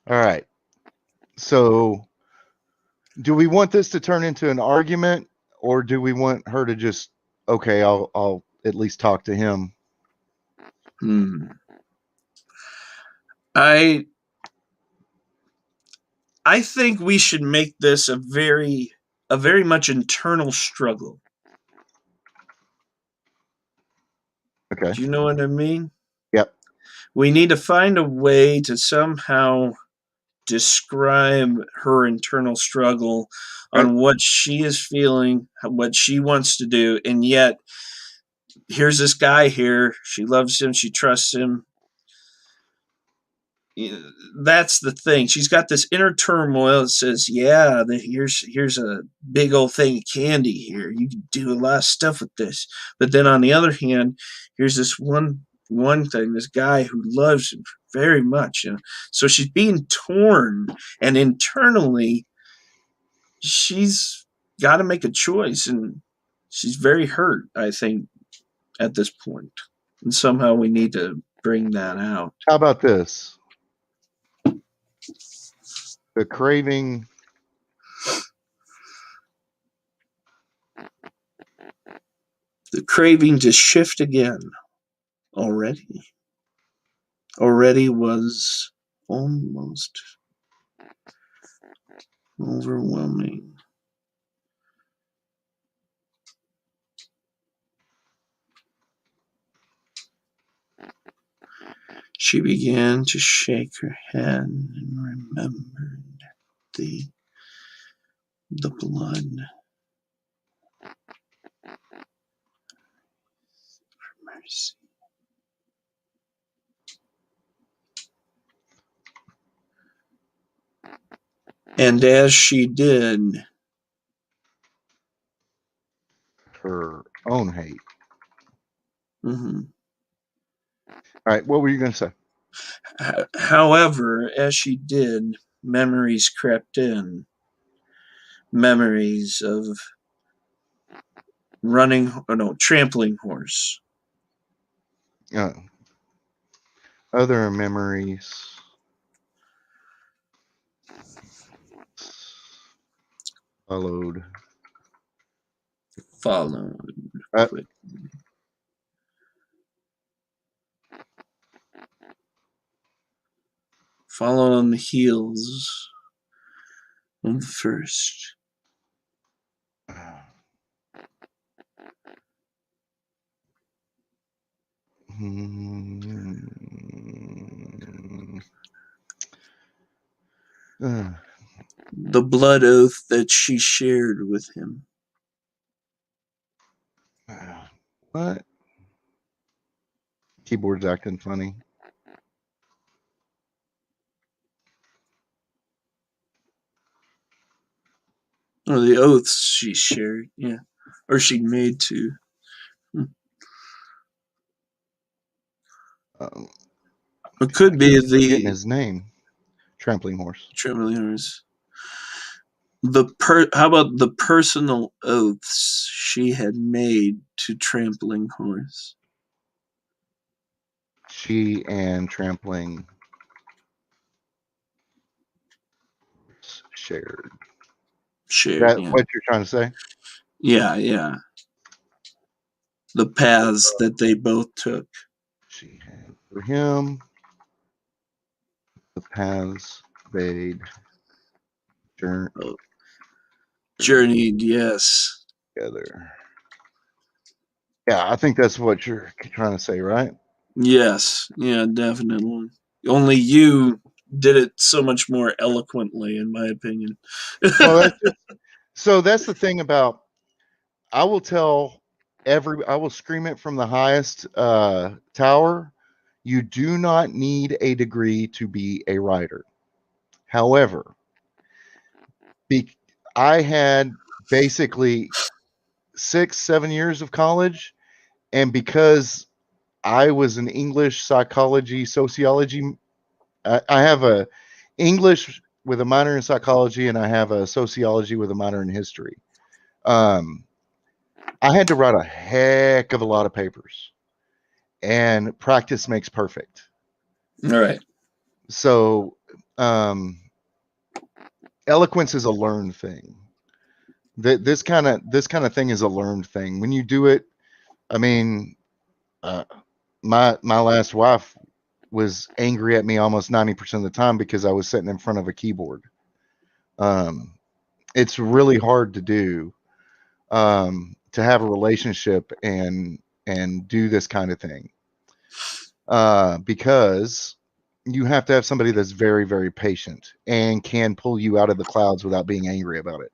All right. So, do we want this to turn into an argument, or do we want her to just, okay, I'll at least talk to him? I think we should make this a very much internal struggle. Okay. Do you know what I mean? Yep. We need to find a way to somehow describe her internal struggle on what she is feeling, what she wants to do, and yet here's this guy here. She loves him. She trusts him. That's the thing. She's got this inner turmoil that says, "Yeah, here's a big old thing of candy here. You can do a lot of stuff with this." But then on the other hand, here's this one thing. This guy who loves him very much, so she's being torn, and internally, she's got to make a choice, and she's very hurt, I think, at this point. And somehow we need to bring that out. How about this? The craving. The craving to shift again already was almost overwhelming. She began to shake her head and remembered the blood. For mercy. And as she did, Her own hate. Mm-hmm. All right, what were you going to say? However, as she did, memories crept in. Memories of trampling horse. Other memories. Followed. Followed on the heels of the first. The blood oath that she shared with him. What? Keyboard's acting funny. Oh, the oaths she shared, yeah. Or she made to. It could be getting his name. Trampling horse. Trampling horse. How about the personal oaths she had made to Trampling Horse? She and Trampling shared. That Yeah. what you're trying to say? Yeah. The paths that they both took. She had for him. The paths they'd journeyed, yes. Together. Yeah, I think that's what you're trying to say, right? Yes, yeah, definitely. Only you did it so much more eloquently, in my opinion. Well, so that's the thing about. I will scream it from the highest tower. You do not need a degree to be a writer. However, I had basically 6-7 years of college, and because I was an English, psychology, sociology I have a English with a minor in psychology, and I have a sociology with a minor in history. I had to write a heck of a lot of papers, and practice makes perfect. All right. So, eloquence is a learned thing. This kind of thing is a learned thing. When you do it, I mean, my last wife was angry at me almost 90% of the time because I was sitting in front of a keyboard. It's really hard to do, to have a relationship and do this kind of thing, because you have to have somebody that's very, very patient and can pull you out of the clouds without being angry about it.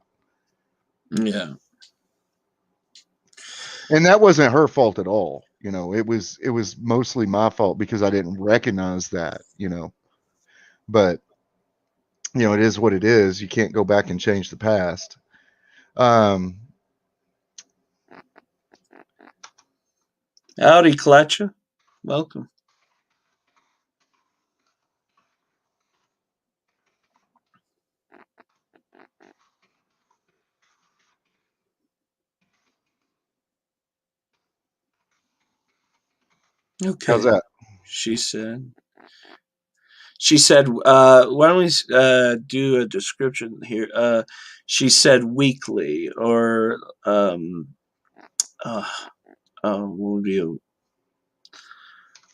Yeah. And that wasn't her fault at all. It was mostly my fault because I didn't recognize that. But it is what it is. You can't go back and change the past. Howdy, Klatcha. Welcome. Okay. How's that? She said, why don't we do a description here? She said weakly, or what would you,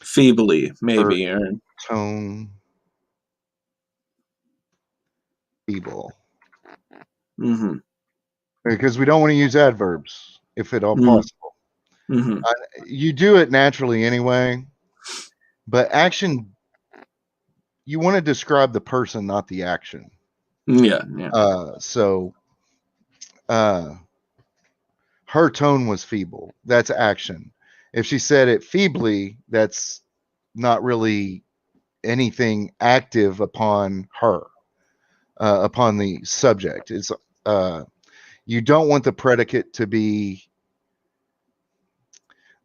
feebly, maybe, or Tone, feeble. mm-hmm. Because we don't want to use adverbs if at all Mm-hmm. possible. Mm-hmm. You do it naturally anyway, but action, you want to describe the person, not the action. Yeah. So her tone was feeble. That's action. If she said it feebly, that's not really anything active upon her, upon the subject. It's you don't want the predicate to be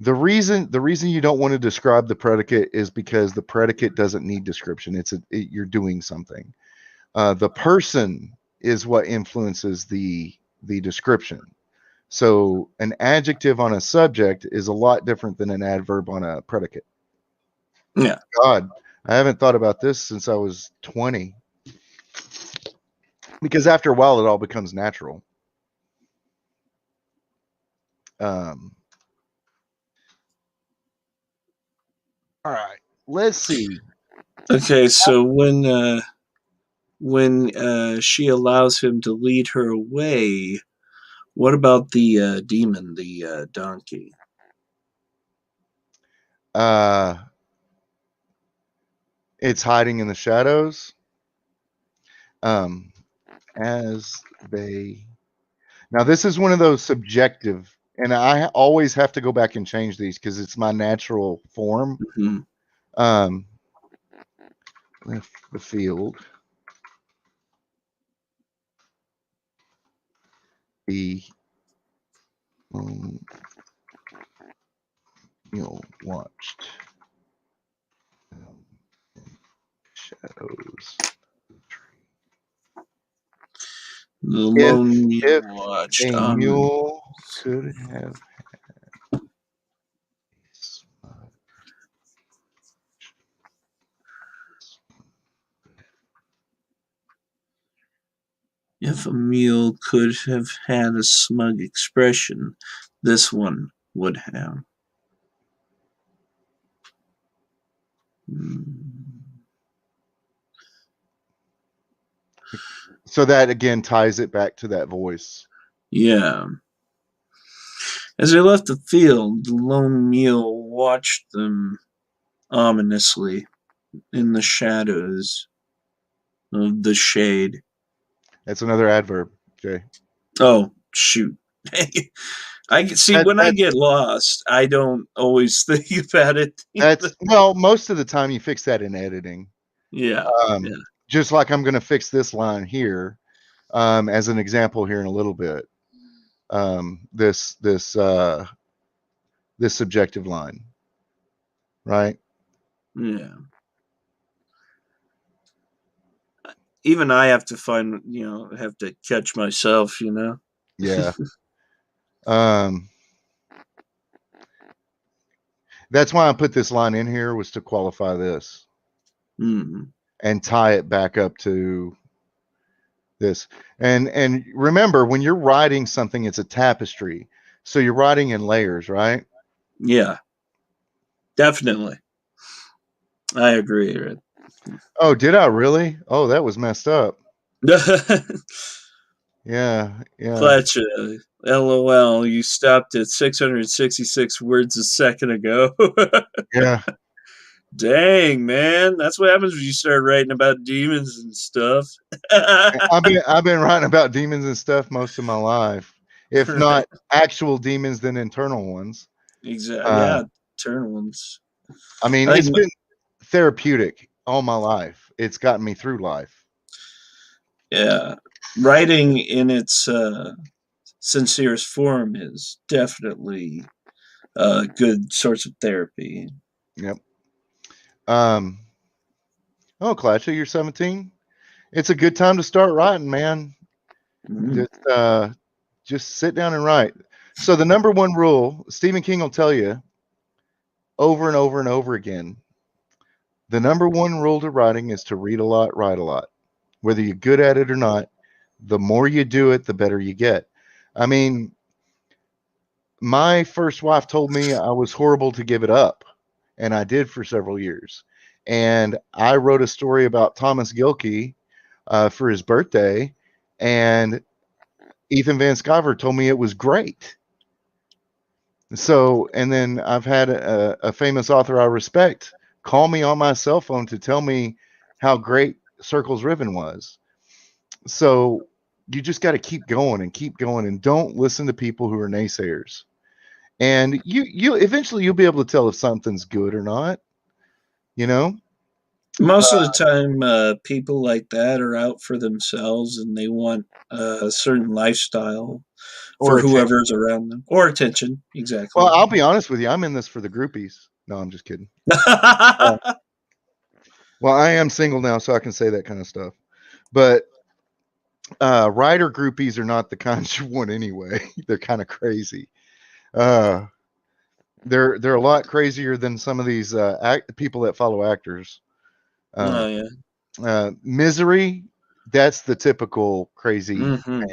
the reason you don't want to describe the predicate is because the predicate doesn't need description. You're doing something. The person is what influences the description. So an adjective on a subject is a lot different than an adverb on a predicate. Yeah. God, I haven't thought about this since I was 20. Because after a while, it all becomes natural. All right, let's see. Okay, so when she allows him to lead her away, what about the demon, the donkey? It's hiding in the shadows. As they Now, this is one of those subjective, and I always have to go back and change these because it's my natural form. Mm-hmm. Left the field. The watched shadows. The lone mule If watched. a mule could have If a mule could have had a smug expression, this one would have. So that again ties it back to that voice. Yeah. As they left the field, the lone mule watched them ominously in the shadows of the shade. That's another adverb, Jay. Oh, shoot. I see when I get lost, I don't always think about it. Well, most of the time you fix that in editing. Yeah. Just like I'm going to fix this line here as an example here in a little bit. This subjective line, right? Yeah. even I have to find, have to catch myself, Yeah. That's why I put this line in here, was to qualify this and tie it back up to this. And remember, when you're writing something, it's a tapestry. So you're writing in layers, right? Yeah, definitely. I agree. Right? Oh, did I really? Oh, that was messed up. Yeah. Clutch, LOL, you stopped at 666 words a second ago. Yeah. Dang, man. That's what happens when you start writing about demons and stuff. I've been writing about demons and stuff most of my life. If not actual demons, then internal ones. Exactly. Yeah, eternal ones. I mean, I it's think, been therapeutic all my life. It's gotten me through life. yeah, writing in its sincerest form is definitely a good source of therapy. Yep. Oh, Clatcha, you're 17. It's a good time to start writing, man. Just sit down and write. So the number one rule, Stephen King will tell you over and over and over again, the number one rule to writing is to read a lot, write a lot. Whether you're good at it or not, the more you do it, the better you get. I mean, my first wife told me I was horrible to give it up, and I did for several years. And I wrote a story about Thomas Gilkey for his birthday, and Ethan Van Sciver told me it was great. So, and then I've had a famous author I respect call me on my cell phone to tell me how great Circles Riven was. So you just got to keep going and don't listen to people who are naysayers. And you eventually you'll be able to tell if something's good or not, you know? Most of the time, people like that are out for themselves and they want a certain lifestyle Or for attention. whoever's around them, or attention. Exactly. Well, I'll be honest with you. I'm in this for the groupies. No, I'm just kidding. Well, I am single now, so I can say that kind of stuff. But writer groupies are not the kinds you want anyway. They're kind of crazy. They're a lot crazier than some of these people that follow actors. Oh yeah. Misery, that's the typical crazy Mm-hmm.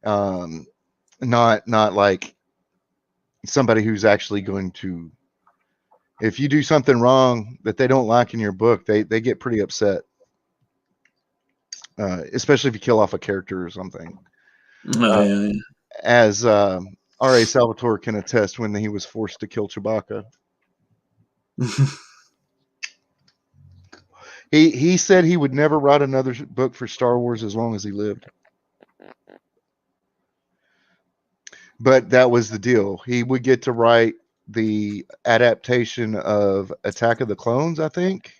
man. Not like somebody who's actually going to. If you do something wrong that they don't like in your book, they get pretty upset. Especially if you kill off a character or something. Oh yeah. As R.A. Salvatore can attest when he was forced to kill Chewbacca. He said he would never write another book for Star Wars as long as he lived. But that was the deal. He would get to write the adaptation of Attack of the Clones, I think.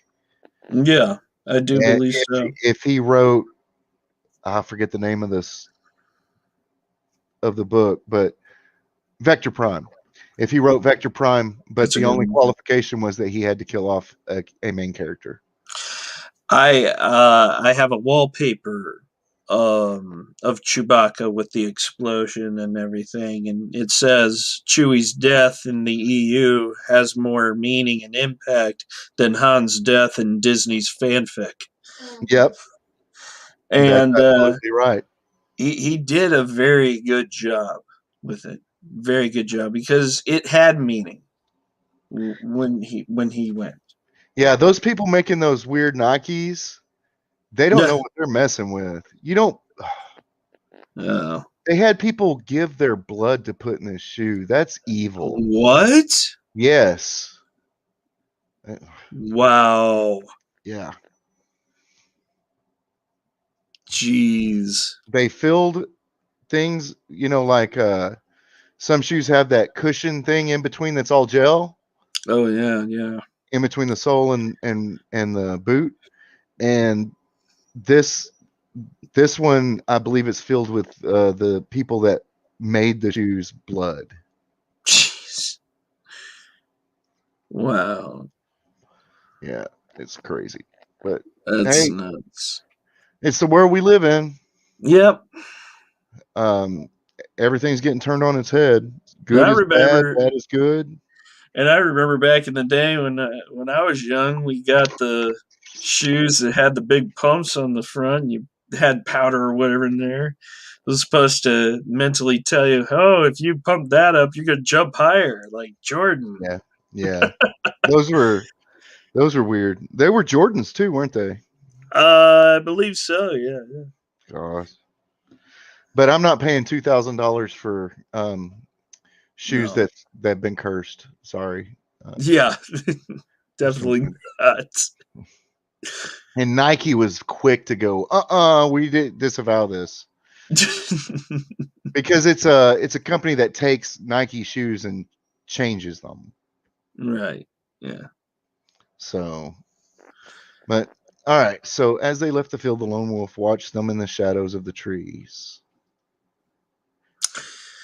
Yeah, I do And believe so. if he wrote, I forget the name of the book, but Vector Prime. If he wrote Vector Prime, but That's a the good only one. qualification was that he had to kill off a main character. I have a wallpaper of Chewbacca with the explosion and everything, and it says Chewie's death in the EU has more meaning and impact than Han's death in Disney's fanfic. Yep, that's And absolutely right. he did a very good job with it. Very good job because it had meaning when he went. Yeah, those people making those weird Nikes, they don't know what they're messing with. You don't. Oh. They had people give their blood to put in this shoe. That's evil. What? Yes. Wow. Yeah. Jeez. They filled things, like some shoes have that cushion thing in between that's all gel Oh yeah, yeah. in between the sole and the boot. And this one, I believe, is filled with the people that made the shoes blood. Jeez. Wow. Yeah, it's crazy. But That's hey, nuts. It's the world we live in. Yep. Um, everything's getting turned on its head. And Good I is bad, remember, bad is good. and I remember back in the day when I was young, we got the shoes that had the big pumps on the front. And you had powder or whatever in there. It was supposed to mentally tell you, oh, if you pump that up, you're gonna jump higher, like Jordan. Yeah, yeah. Those were weird. They were Jordans too, weren't they? I believe so. Yeah. Gosh. But I'm not paying $2,000 for shoes No. that've been cursed. Sorry. Yeah. Just don't Definitely think- not. And Nike was quick to go, we did disavow this because it's a company that takes Nike shoes and changes them. Right. Yeah. So, but all right. So as they left the field, the lone wolf watched them in the shadows of the trees.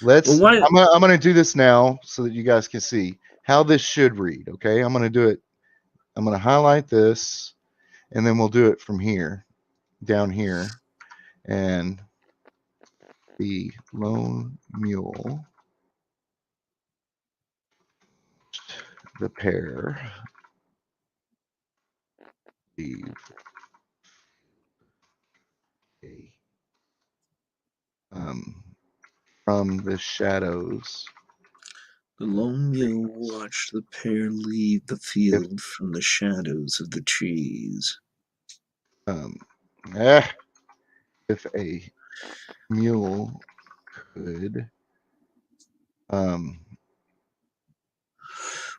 Well, why? I'm gonna do this now so that you guys can see how this should read. Okay, I'm gonna do it. I'm gonna highlight this, and then we'll do it from here, down here, and the lone mule, the pair, leave a from the shadows. The lone mule watched the pair leave the If field from the shadows of the trees. um, eh, if a mule could um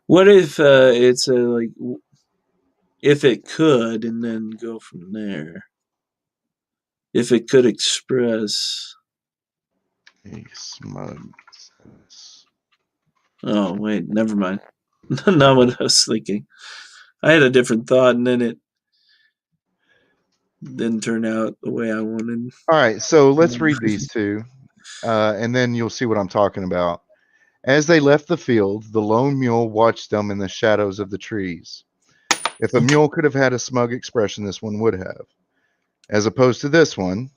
What if it's like if it could, and then go from there? If it could express. a smug sense. Oh wait, never mind. Not what I was thinking. I had a different thought, and then it didn't turn out the way I wanted. All right, so let's read these two, and then you'll see what I'm talking about. As they left the field, the lone mule watched them in the shadows of the trees. If a mule could have had a smug expression, this one would have. As opposed to this one,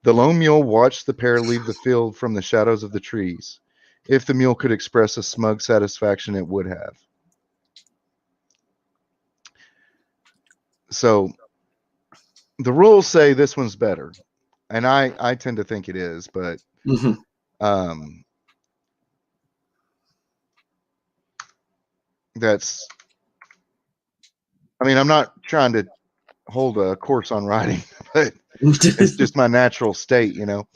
the lone mule watched the pair leave the field from the shadows of the trees. If the mule could express a smug satisfaction, it would have. So the rules say this one's better, and I tend to think it is, but Mhm. that's. I mean, I'm not trying to hold a course on writing, but it's just my natural state, you know.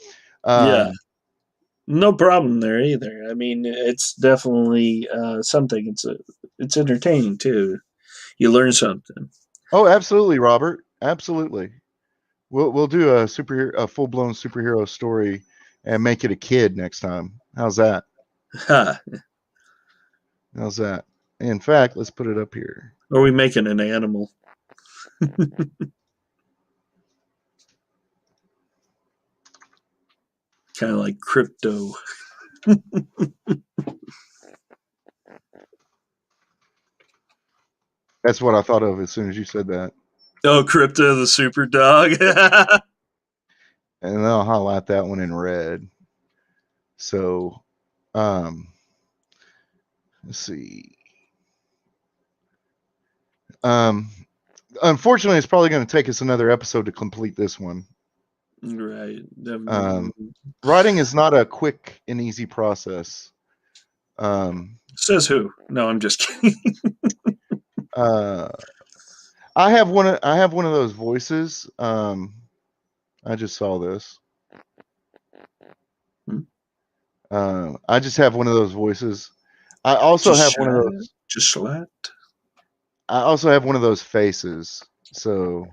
Yeah, Um, no problem there either. I mean, it's definitely something. It's entertaining too. You learn something. oh, absolutely, Robert. Absolutely. We'll do a full blown superhero story and make it a kid next time. How's that? Ha. How's that? In fact, let's put it up here. Or we making an animal. Kind of like crypto. That's what I thought of as soon as you said that. Oh, crypto the super dog. And then I'll highlight that one in red. So, let's see. Unfortunately, it's probably going to take us another episode to complete this one. Right. Definitely. Writing is not a quick and easy process. Says who? No, I'm just kidding. I have one of those voices. I just saw this. I just have one of those voices. I also have one of those. Just slapped. I also have one of those faces. So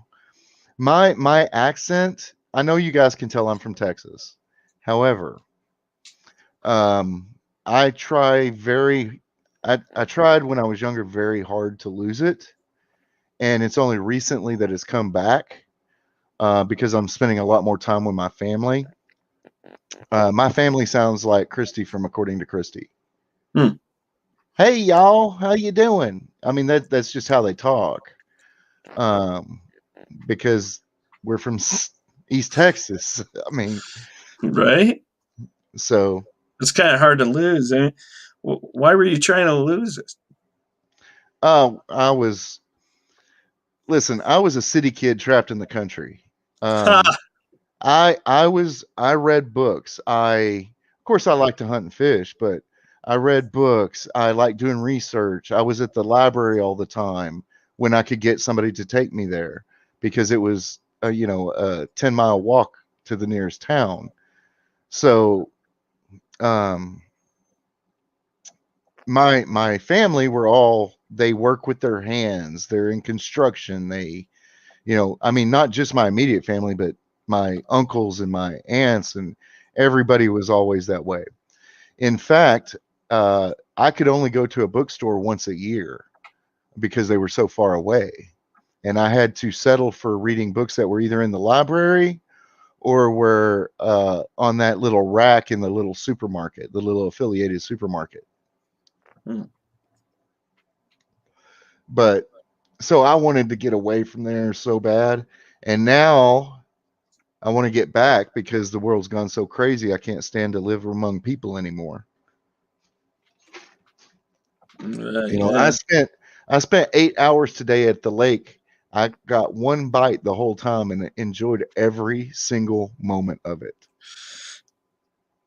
my accent. I know you guys can tell I'm from Texas. However, I try very. I tried when I was younger very hard to lose it, and it's only recently that it's come back because I'm spending a lot more time with my family. My family sounds like Christy from According to Christy. Hmm. Hey y'all, how you doing? I mean that's just how they talk. Because we're from East Texas. I mean, Right? so It's kind of hard to lose. I mean, why were you trying to lose it? I was a city kid trapped in the country. Ha! I read books. Of course I like to hunt and fish, but I read books. I like doing research. I was at the library all the time when I could get somebody to take me there because it was a 10-mile walk to the nearest town. So my family they work with their hands. They're in construction. They, I mean, not just my immediate family, but my uncles and my aunts, and everybody was always that way. In fact, I could only go to a bookstore once a year because they were so far away. And I had to settle for reading books that were either in the library or were on that little rack in the little supermarket, the little affiliated supermarket. Hmm. But so I wanted to get away from there so bad. And now I want to get back because the world's gone so crazy. I can't stand to live among people anymore. Yeah. I spent 8 hours today at the lake. I got one bite the whole time and enjoyed every single moment of it.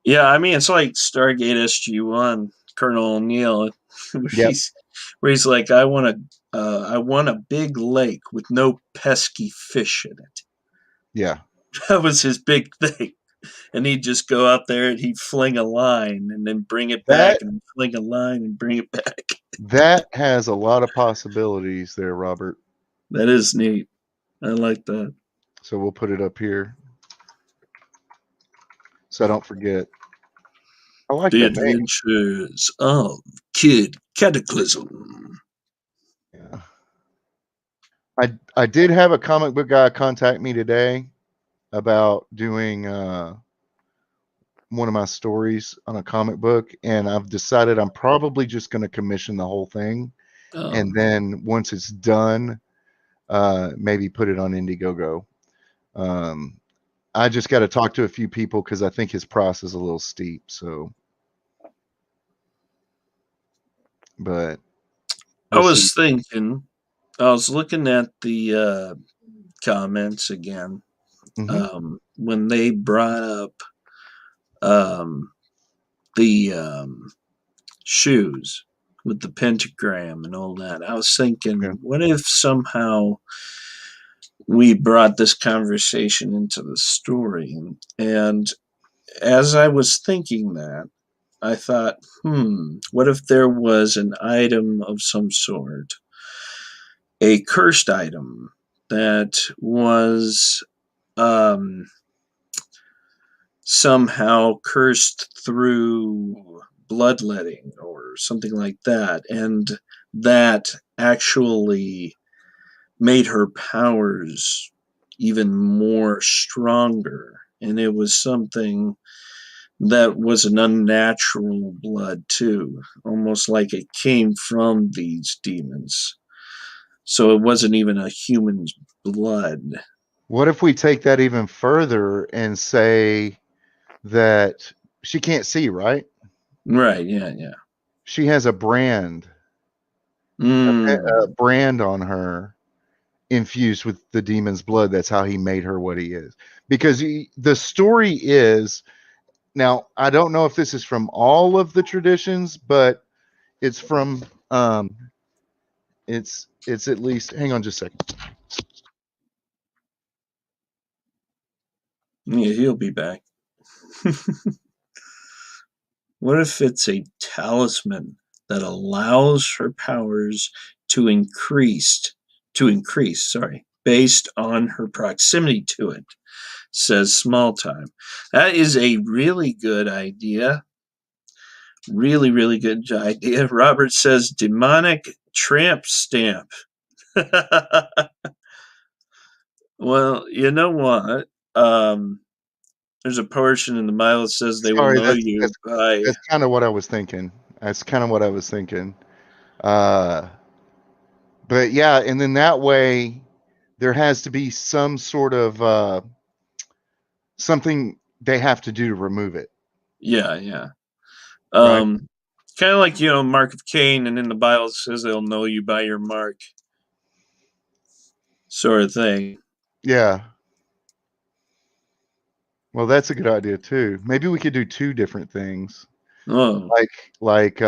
Yeah, I mean, it's like Stargate SG-1, Colonel O'Neill, Yep. where he's like, I want a big lake with no pesky fish in it. Yeah. That was his big thing. And he'd just go out there and he'd fling a line and then bring it back and fling a line and bring it back. That has a lot of possibilities there, Robert. That is neat. I like that. So we'll put it up here so I don't forget. I like The that name. Adventures of Kid Cataclysm. Yeah. I did have a comic book guy contact me today about doing one of my stories on a comic book, and I've decided I'm probably just going to commission the whole thing, and then once it's done, maybe put it on Indiegogo. I just got to talk to a few people because I think his price is a little steep. So, but I was thinking, I was looking at the comments again when they brought up the shoes with the pentagram and all that. I was thinking, what if somehow we brought this conversation into the story? And as I was thinking that, I thought, what if there was an item of some sort, a cursed item that was somehow cursed through bloodletting or something like that, and that actually made her powers even more stronger, and it was something that was an unnatural blood too, almost like it came from these demons, so it wasn't even a human's blood. What if we take that even further and say that she can't see, right? Right, yeah. She has a brand on her infused with the demon's blood. That's how he made her what he is. Because the story is, now I don't know if this is from all of the traditions, but it's from it's at least, hang on just a second. Yeah, he'll be back. What if it's a talisman that allows her powers to increase, based on her proximity to it, says Small Time. That is a really good idea. Really, really good idea. Robert says demonic tramp stamp. Well, you know what? There's a portion in the Bible that says they will Sorry, know you by. that's kind of what I was thinking. But yeah, and then that way there has to be some sort of something they have to do to remove it. Yeah. Right. Kind of like, Mark of Cain, and in the Bible it says they'll know you by your mark, sort of thing. Yeah. Well, that's a good idea too. Maybe we could do two different things. Oh. Like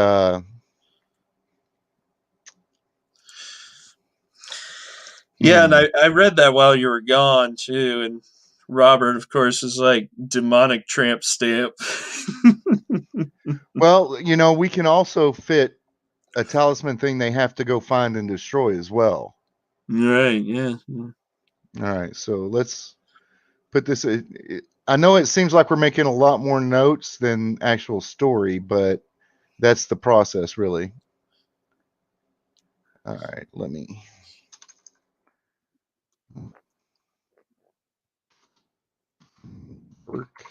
Yeah, and I read that while you were gone too, and Robert, of course, is like demonic tramp stamp. well, we can also fit a talisman thing they have to go find and destroy as well. Right, yeah. All right, so let's put this. I know it seems like we're making a lot more notes than actual story, but that's the process, really. All right, let me. Work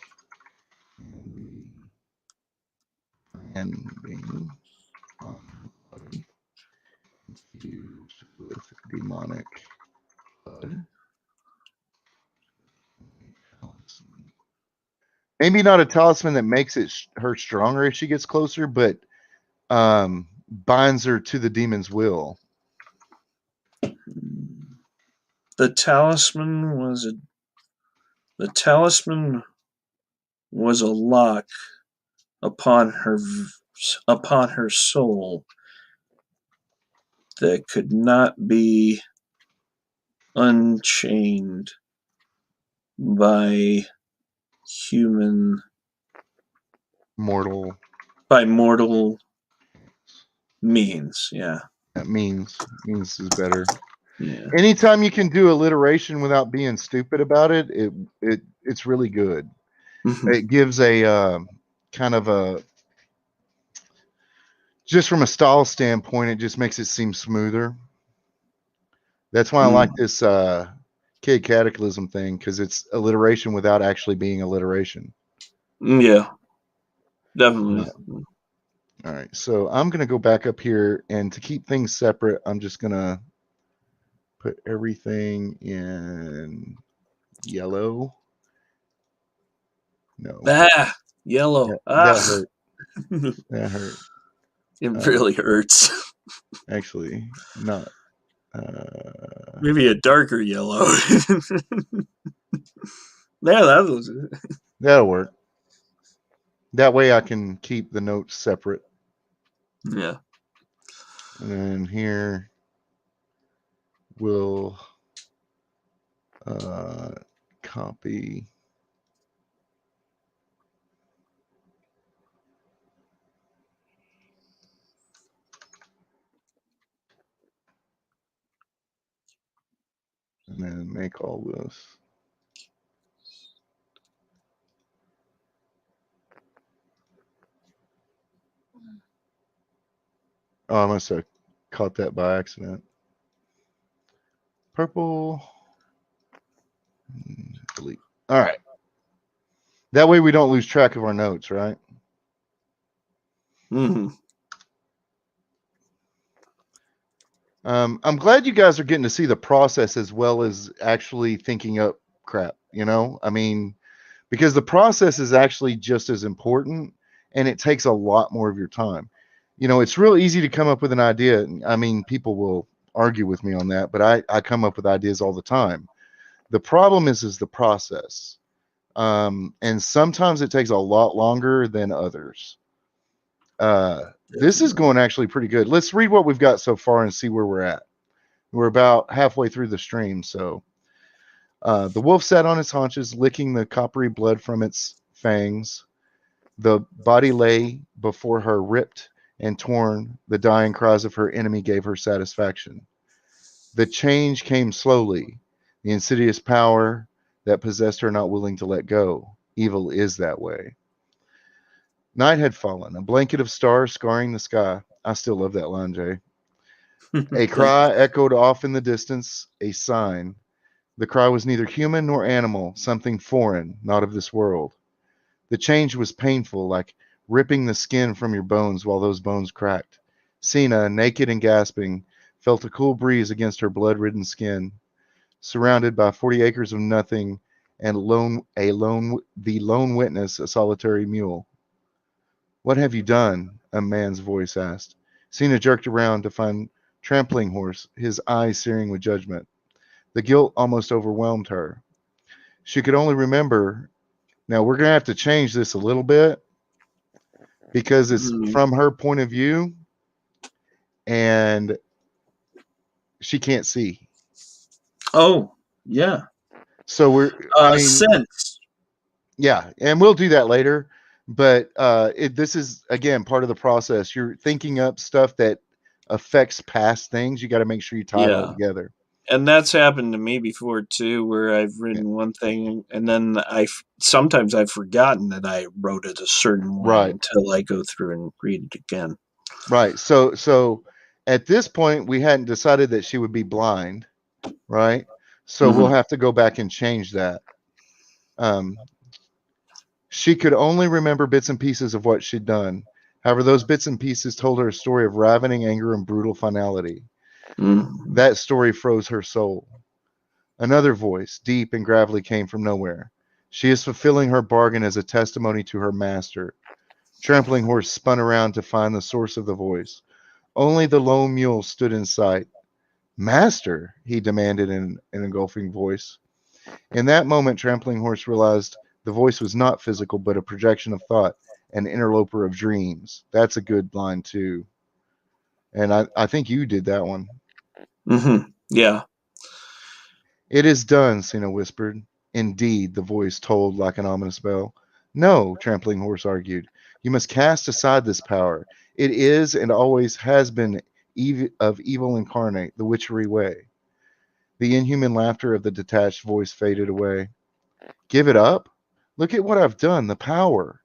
and being confused with demonic blood. Maybe not a talisman that makes her stronger as she gets closer, but binds her to the demon's will. The talisman was a lock upon her soul that could not be unchained by Mortal means. Yeah. That means is better. Yeah. Anytime you can do alliteration without being stupid about it, it's really good. Mhm. It gives a kind of a, just from a style standpoint, it just makes it seem smoother. That's why I like this Kid Cataclysm thing, because it's alliteration without actually being alliteration. Yeah. Definitely. All right, so I'm going to go back up here, and to keep things separate, I'm just going to put everything in yellow. No. Yellow. That hurt. That hurt. It really hurts. Actually, not. Maybe a darker yellow. Yeah, That'll work. That way I can keep the notes separate. Yeah. And then here we'll copy. And then make all this. Oh, I must have caught that by accident. Purple. Delete. All right. That way we don't lose track of our notes, right? Mm-hmm. I'm glad you guys are getting to see the process as well as actually thinking up crap, I mean, because the process is actually just as important, and it takes a lot more of your time. It's real easy to come up with an idea. I mean, people will argue with me on that, but I come up with ideas all the time. The problem is the process. And sometimes it takes a lot longer than others. This is going actually pretty good. Let's read what we've got so far and see where we're at. We're about halfway through the stream. So the wolf sat on its haunches, licking the coppery blood from its fangs. The body lay before her, ripped and torn. The dying cries of her enemy gave her satisfaction. The change came slowly, the insidious power that possessed her not willing to let go. Evil is that way. Night had fallen, a blanket of stars scarring the sky. I still love that line, Jay. A cry echoed off in the distance, a sign. The cry was neither human nor animal, something foreign, not of this world. The change was painful, like ripping the skin from your bones while those bones cracked. Sina, naked and gasping, felt a cool breeze against her blood-ridden skin. surrounded by 40 acres of nothing and the lone witness, a solitary mule. What have you done? A man's voice asked. Cena jerked around to find Trampling Horse, his eyes searing with judgment. The guilt almost overwhelmed her. She could only remember. Now, we're going to have to change this a little bit because it's from her point of view and she can't see. Oh, yeah. So Sense. Yeah, and we'll do that later. But this is, again, part of the process. You're thinking up stuff that affects past things. You got to make sure you tie it all together. And that's happened to me before too, where I've written one thing and then sometimes I've forgotten that I wrote it a certain way until I go through and read it again. Right. So at this point, we hadn't decided that she would be blind, right? So we'll have to go back and change that. She could only remember bits and pieces of what she'd done. However, those bits and pieces told her a story of ravening anger and brutal finality. That story froze her soul. Another voice, deep and gravelly, came from nowhere. She is fulfilling her bargain as a testimony to her master. Trampling Horse spun around to find the source of the voice. Only the lone mule stood in sight. Master, he demanded in an engulfing voice. In that moment, Trampling Horse realized the voice was not physical, but a projection of thought, an interloper of dreams. That's a good line, too. And I think you did that one. Yeah. It is done, Cena whispered. Indeed, the voice told like an ominous bell. No, Trampling Horse argued. You must cast aside this power. It is and always has been of evil incarnate, the witchery way. The inhuman laughter of the detached voice faded away. Give it up? Look at what I've done, the power.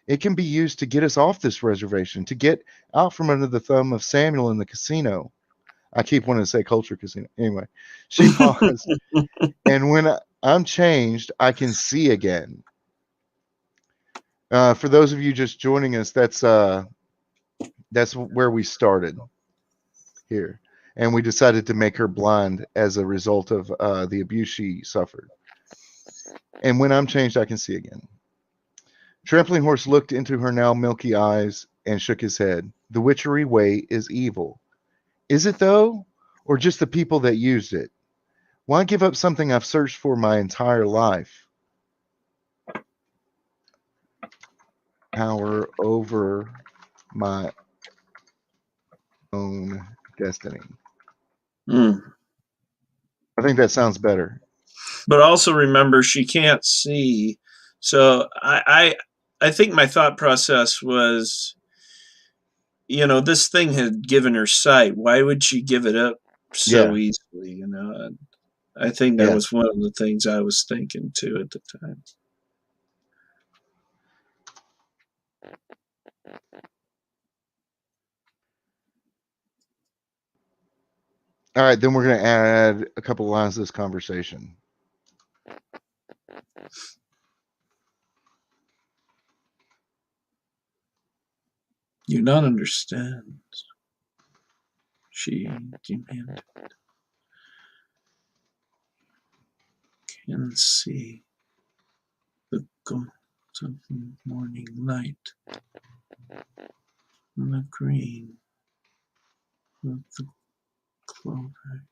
It can be used to get us off this reservation, to get out from under the thumb of Samuel in the casino. I keep wanting to say culture casino. Anyway, she paused. And when I'm changed, I can see again. For those of you just joining us, that's where we started here. And we decided to make her blind as a result of the abuse she suffered. And when I'm changed, I can see again. Trampling Horse looked into her now milky eyes and shook his head. The witchery way is evil. Is it, though? Or just the people that used it? Why give up something I've searched for my entire life? Power over my own destiny. I think that sounds better. But also remember, she can't see. So I think my thought process was, this thing had given her sight. Why would she give it up so easily? I think that was one of the things I was thinking too at the time. All right, then we're going to add a couple lines to this conversation. You not understand, she demanded. Can see the gold of the morning light, the green of the clover,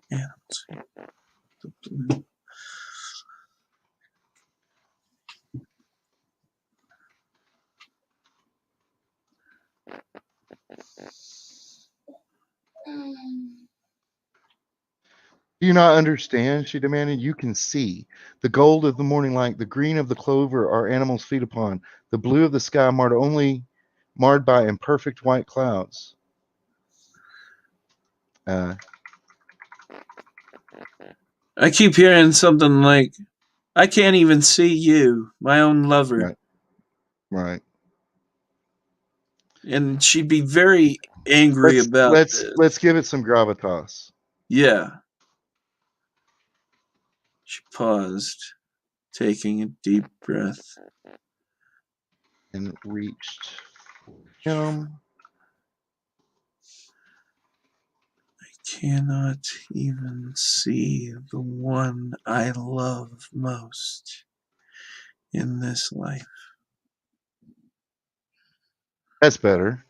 and the blue. Do you not understand? She demanded. You can see. The gold of the morning light, the green of the clover our animals feed upon, the blue of the sky marred by imperfect white clouds. I keep hearing something like, I can't even see you, my own lover. Right. And she'd be very angry about this. Let's give it some gravitas. Yeah. She paused, taking a deep breath. And reached for him. Cannot even see the one I love most in this life. That's better.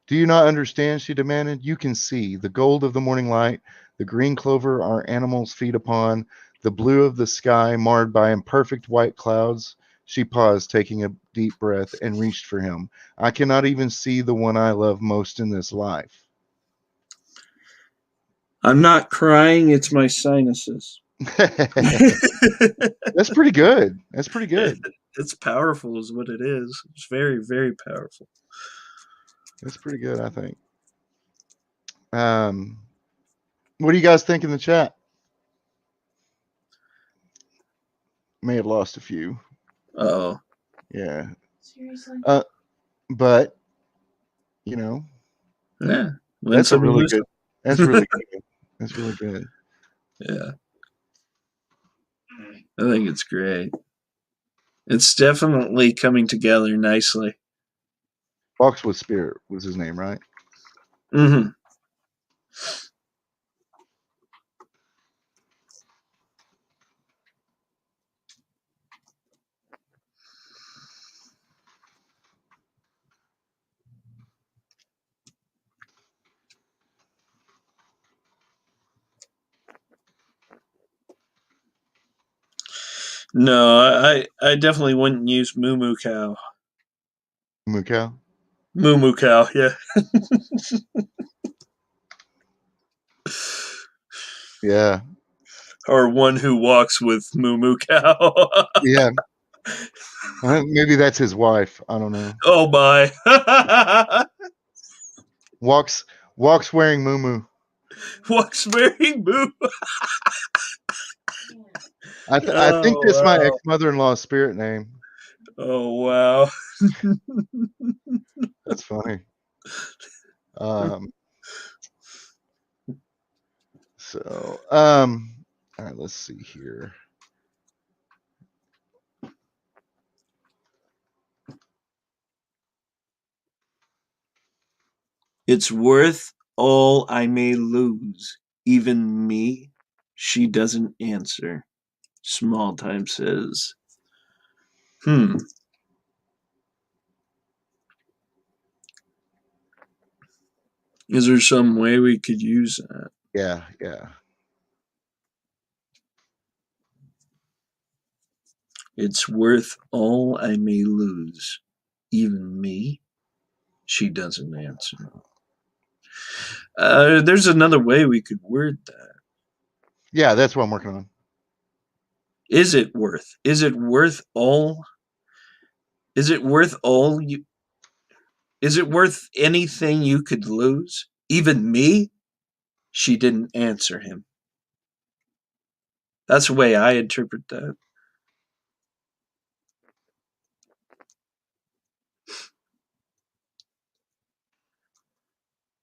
Do you not understand? She demanded. You can see the gold of the morning light, the green clover our animals feed upon, the blue of the sky marred by imperfect white clouds. She paused, taking a deep breath, and reached for him. I cannot even see the one I love most in this life. I'm not crying, it's my sinuses. That's pretty good. That's pretty good. It's powerful, is what it is. It's very, very powerful. That's pretty good, I think. What do you guys think in the chat? May have lost a few. Oh. Yeah. Seriously? But you know, Yeah. that's a really good. That's really good. That's really good. Yeah. I think it's great. It's definitely coming together nicely. Walks with Spirit was his name, right? Mm-hmm. No, I definitely wouldn't use Moo Moo Cow. Moo Cow? Moo Moo Cow, yeah. Yeah. Or one who walks with Moo Moo Cow. Yeah. Maybe that's his wife. I don't know. Oh my. Walks wearing Moo Moo. Walks wearing Moo. I think that's my ex-mother-in-law's spirit name. Oh wow. That's funny. All right, let's see here. It's worth all I may lose. Even me, she doesn't answer. Small time says, Is there some way we could use that? Yeah. It's worth all I may lose. Even me, she doesn't answer. There's another way we could word that. Yeah, that's what I'm working on. Is it worth? Is it worth all? Is it worth all you? Is it worth anything you could lose? Even me? She didn't answer him. That's the way I interpret that.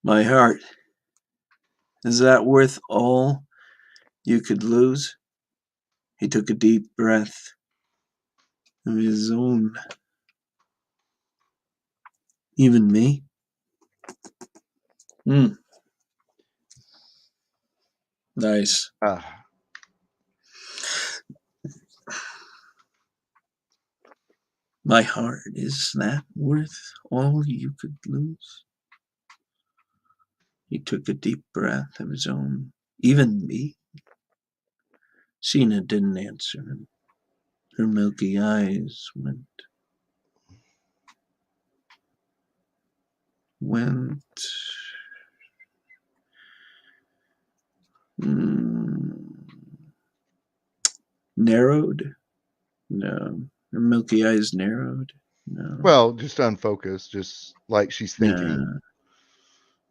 My heart. Is that worth all you could lose? He took a deep breath of his own. Even me? Nice. My heart, is that worth all you could lose? He took a deep breath of his own. Even me? Sina didn't answer him. Her milky eyes went narrowed? No. Her milky eyes narrowed? No. Well, just unfocused, just like she's thinking. No.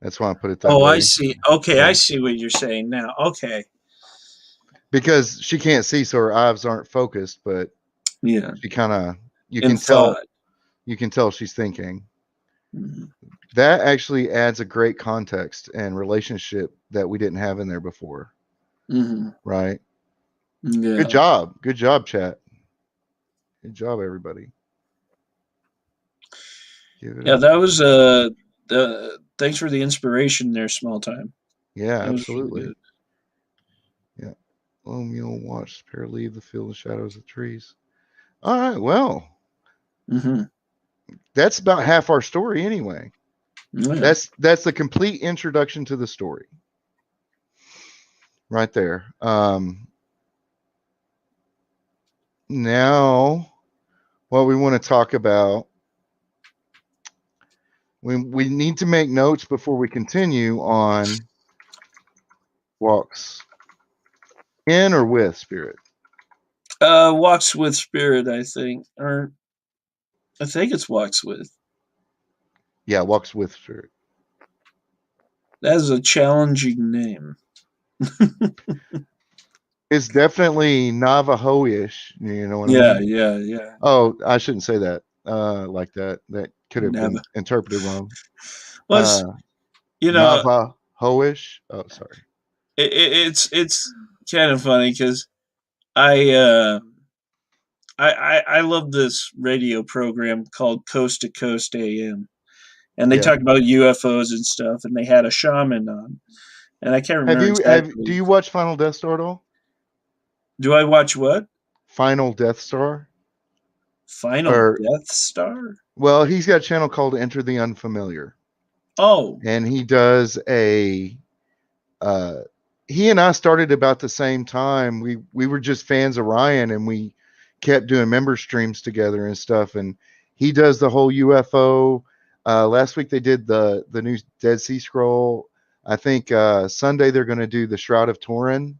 That's why I put it that way. Oh, I see. Okay, Yeah. I see what you're saying now. Okay. Because she can't see, so her eyes aren't focused, but Yeah. she kind of you In can tell thought. you can tell she's thinking. Mm-hmm. That actually adds a great context and relationship that we didn't have in there before. Mm-hmm. Right? Yeah. Good job, chat. Good job, everybody. Yeah, that was thanks for the inspiration there, small time. Yeah, That was really absolutely. good. Yeah. Lone mule watched the pair leave the field in the shadows of trees. All right, well, Mm-hmm. that's about half our story anyway. Yeah. That's the complete introduction to the story. Right there. Now what we want to talk about, we need to make notes before we continue on walks in or with spirit. Walks with Spirit, I think. Or I think it's Walks with. Yeah, walks with spirit. That is a challenging name. It's definitely Navajo-ish. You know what I Yeah, mean? yeah, yeah. Oh, I shouldn't say that. Like that. That could have been Never. interpreted wrong. Well, Uh, you know, Navajo-ish. Oh, sorry. it's kind of funny because I uh I love this radio program called Coast to Coast AM, and they Yeah. talk about UFOs and stuff, and they had a shaman on, and I can't Have remember you do exactly. you watch Final Death Star at all? Do I watch what? Final Death Star? Final Or Death Star? well, he's got a channel called Enter the Unfamiliar. Oh, And he does a uh he and I started about the same time. We were just fans of Ryan, and we kept doing member streams together and stuff. And he does the whole UFO. Last week they did the new Dead Sea Scroll. I think Sunday they're going to do the Shroud of Turin.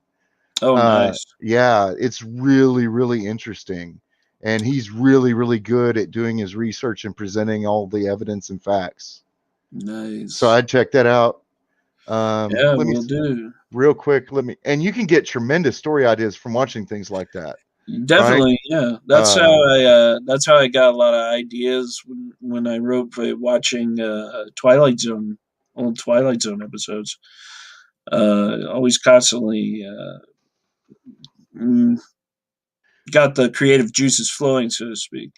oh, nice, Yeah, it's really really interesting, and he's really really good at doing his research and presenting all the evidence and facts. So nice. I'd check that out. Yeah, Let me we'll do. real quick. And you can get tremendous story ideas from watching things like that, right? Definitely, yeah. Uh, That's how I got a lot of ideas when I wrote by watching Twilight Zone, old Twilight Zone episodes. Always constantly mm, got the creative juices flowing, so to speak.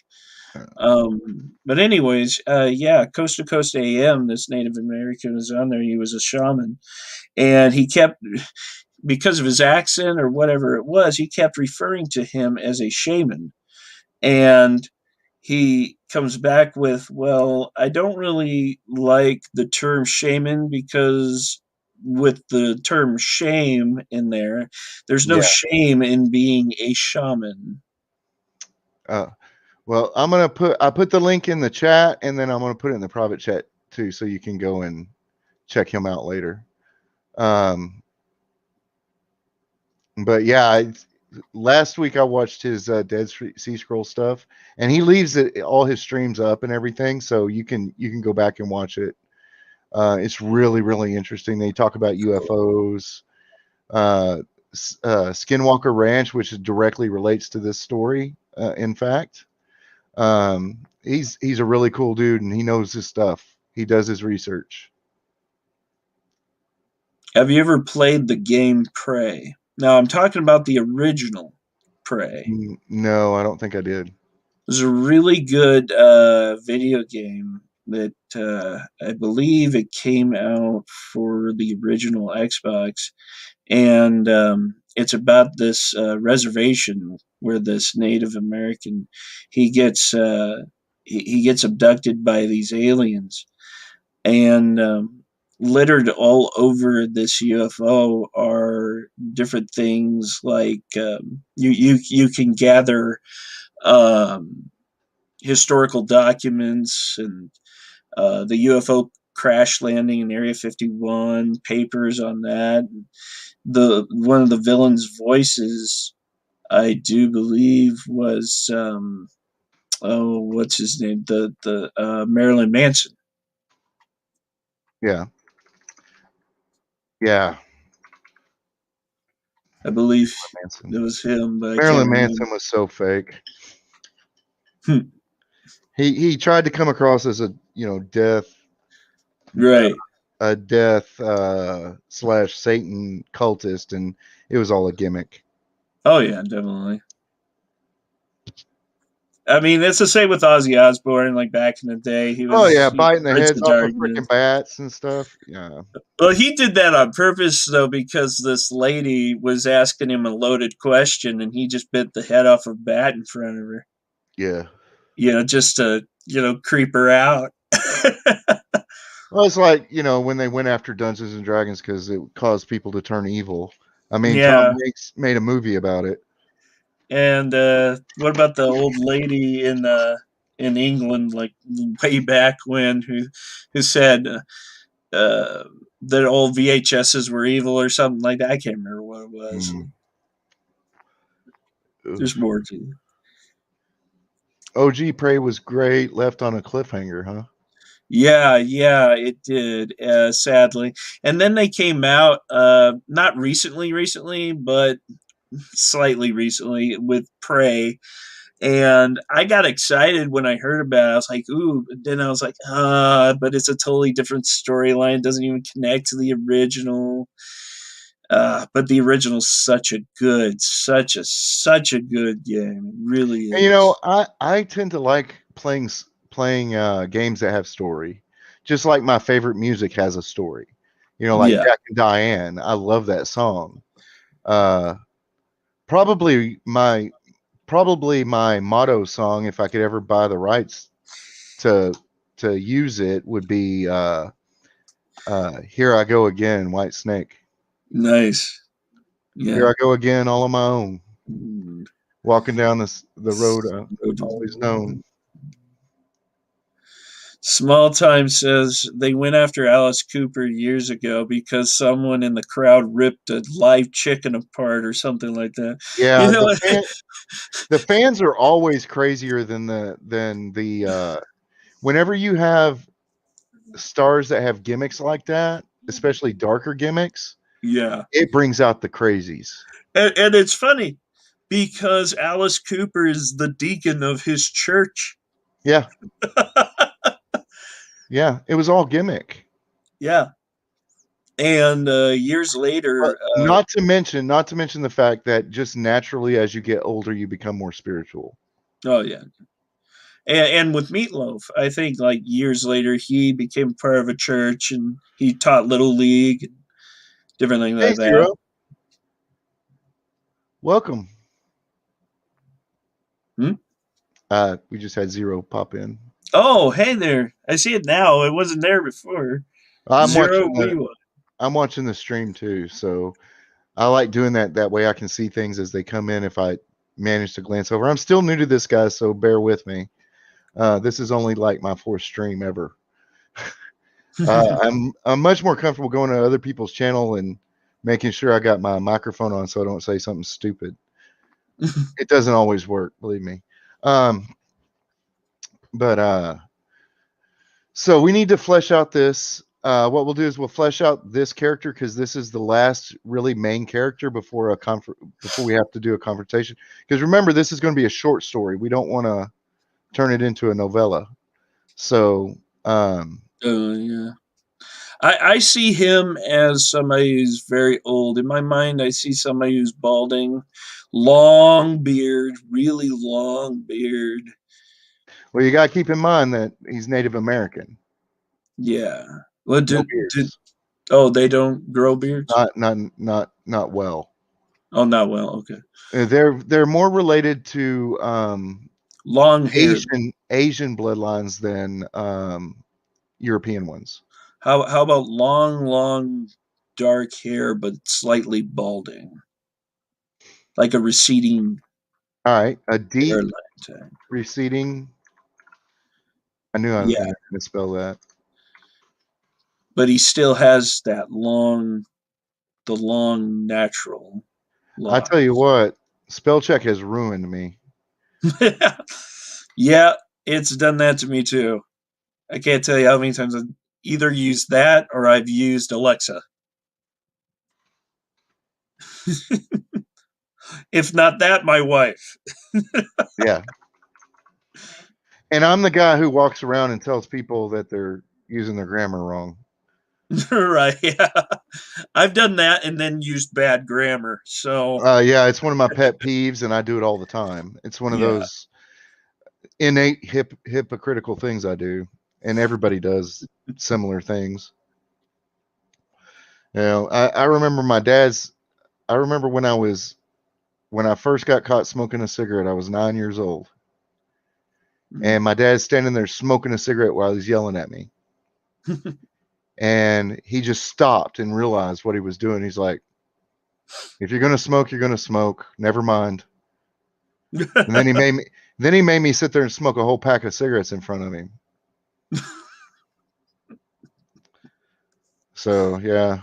But anyways, yeah, Coast to Coast AM. This Native American was on there. He was a shaman, and he kept, because of his accent or whatever it was, he kept referring to him as a shaman. And he comes back with, well, I don't really like the term shaman because with the term shame in there, there's no yeah. shame in being a shaman. Uh, well, I put the link in the chat, and then I'm gonna put it in the private chat too, so you can go and check him out later. Um, but yeah, last week I watched his Dead Sea Scroll stuff, and he leaves all his streams up and everything, so you can go back and watch it. It's really really interesting. They talk about UFOs, uh, Skinwalker Ranch, which directly relates to this story. In fact, he's a really cool dude, and he knows his stuff. He does his research. Have you ever played the game Prey? Now, I'm talking about the original Prey. No, I don't think I did. It was a really good video game that I believe it came out for the original Xbox, and it's about this reservation where this Native American he gets he gets abducted by these aliens, and littered all over this UFO are different things like you can gather um, historical documents and the UFO crash landing in Area 51, papers on that. The one of the villains' voices, I do believe, was oh, what's his name? The Marilyn Manson, Yeah, yeah. I believe Manson. it was him, but I can't Marilyn remember. Manson was so fake. He tried to come across as a death Right. a death slash Satan cultist, and it was all a gimmick. Oh yeah, definitely. I mean, it's the same with Ozzy Osbourne. Like back in the day, he Oh yeah, was biting the Prince heads off guitar. of freaking bats and stuff. Yeah. Well, he did that on purpose, though, because this lady was asking him a loaded question, and he just bit the head off a bat in front of her. Yeah. Just to creep her out. Well, it's like, when they went after Dungeons and Dragons because it caused people to turn evil. I mean, Tom Yeah. Hanks made a movie about it. And what about the old lady in England, like way back when, who said that old VHSs were evil or something like that? I can't remember what it was. There's more to it. OG Prey was great. Left on a cliffhanger, huh? Yeah, it did, sadly. And then they came out, not recently, but slightly recently with Prey. And I got excited when I heard about it. I was like, ooh, but then I was like, but it's a totally different storyline. It doesn't even connect to the original. But the original's such a good game. It really And, is. I tend to like playing games that have story, just like my favorite music has a story. Like Yeah. Jack and Diane. I love that song. Uh, probably my motto song, if I could ever buy the rights to use it, would be "Here I Go Again," White Snake. Nice. Here Yeah. I go again, all on my own, Mm. walking down the road always known. Small Time says they went after Alice Cooper years ago because someone in the crowd ripped a live chicken apart or something like that. You Yeah, know, the fans are always crazier than whenever you have stars that have gimmicks like that, especially darker gimmicks, yeah. it brings out the crazies. And it's funny because Alice Cooper is the deacon of his church. Yeah. Yeah, it was all gimmick. Yeah. And years later, Not to mention the fact that just naturally as you get older, you become more spiritual. oh yeah, and with Meatloaf, I think like years later he became part of a church and he taught Little League, and different things Hey, like that. Zero. Welcome. Hmm? We just had Zero pop in. Oh, hey there! I see it now. It wasn't there before. I'm Zero watching Weewa. I'm watching the stream too, so I like doing that. That way I can see things as they come in if I manage to glance over. I'm still new to this, guys, so bear with me. This is only like my fourth stream ever. I'm much more comfortable going to other people's channel and making sure I got my microphone on so I don't say something stupid. It doesn't always work, believe me. But so we need to flesh out this. What we'll do is we'll flesh out this character because this is the last really main character before before we have to do a confrontation. Because remember, this is going to be a short story. We don't want to turn it into a novella. So Yeah. I see him as somebody who's very old. In my mind, I see somebody who's balding, long beard, really long beard. well, you got to keep in mind that he's Native American. Yeah. What No beards. they don't grow beards? Not well. Oh, not well. Okay. They're more related to Long hair. Asian bloodlines than European ones. How about long dark hair but slightly balding, like a receding All right, a deep hairline type. receding. I knew I was Yeah, going to misspell that. but he still has the long natural I lock. tell you what, spell check has ruined me. Yeah, it's done that to me too. I can't tell you how many times I've either used that or I've used Alexa. If not that, my wife. Yeah. And I'm the guy who walks around and tells people that they're using their grammar wrong. Right. Yeah. I've done that and then used bad grammar. So Yeah, it's one of my pet peeves, and I do it all the time. It's one of yeah. those. innate hypocritical things I do, and everybody does similar things. You know, I remember my dad's. I remember when I first got caught smoking a cigarette. I was 9 years old, and my dad's standing there smoking a cigarette while he's yelling at me. And he just stopped and realized what he was doing. He's like, "If you're gonna smoke, you're gonna smoke. Never mind." And then he made me sit there and smoke a whole pack of cigarettes in front of him. So yeah,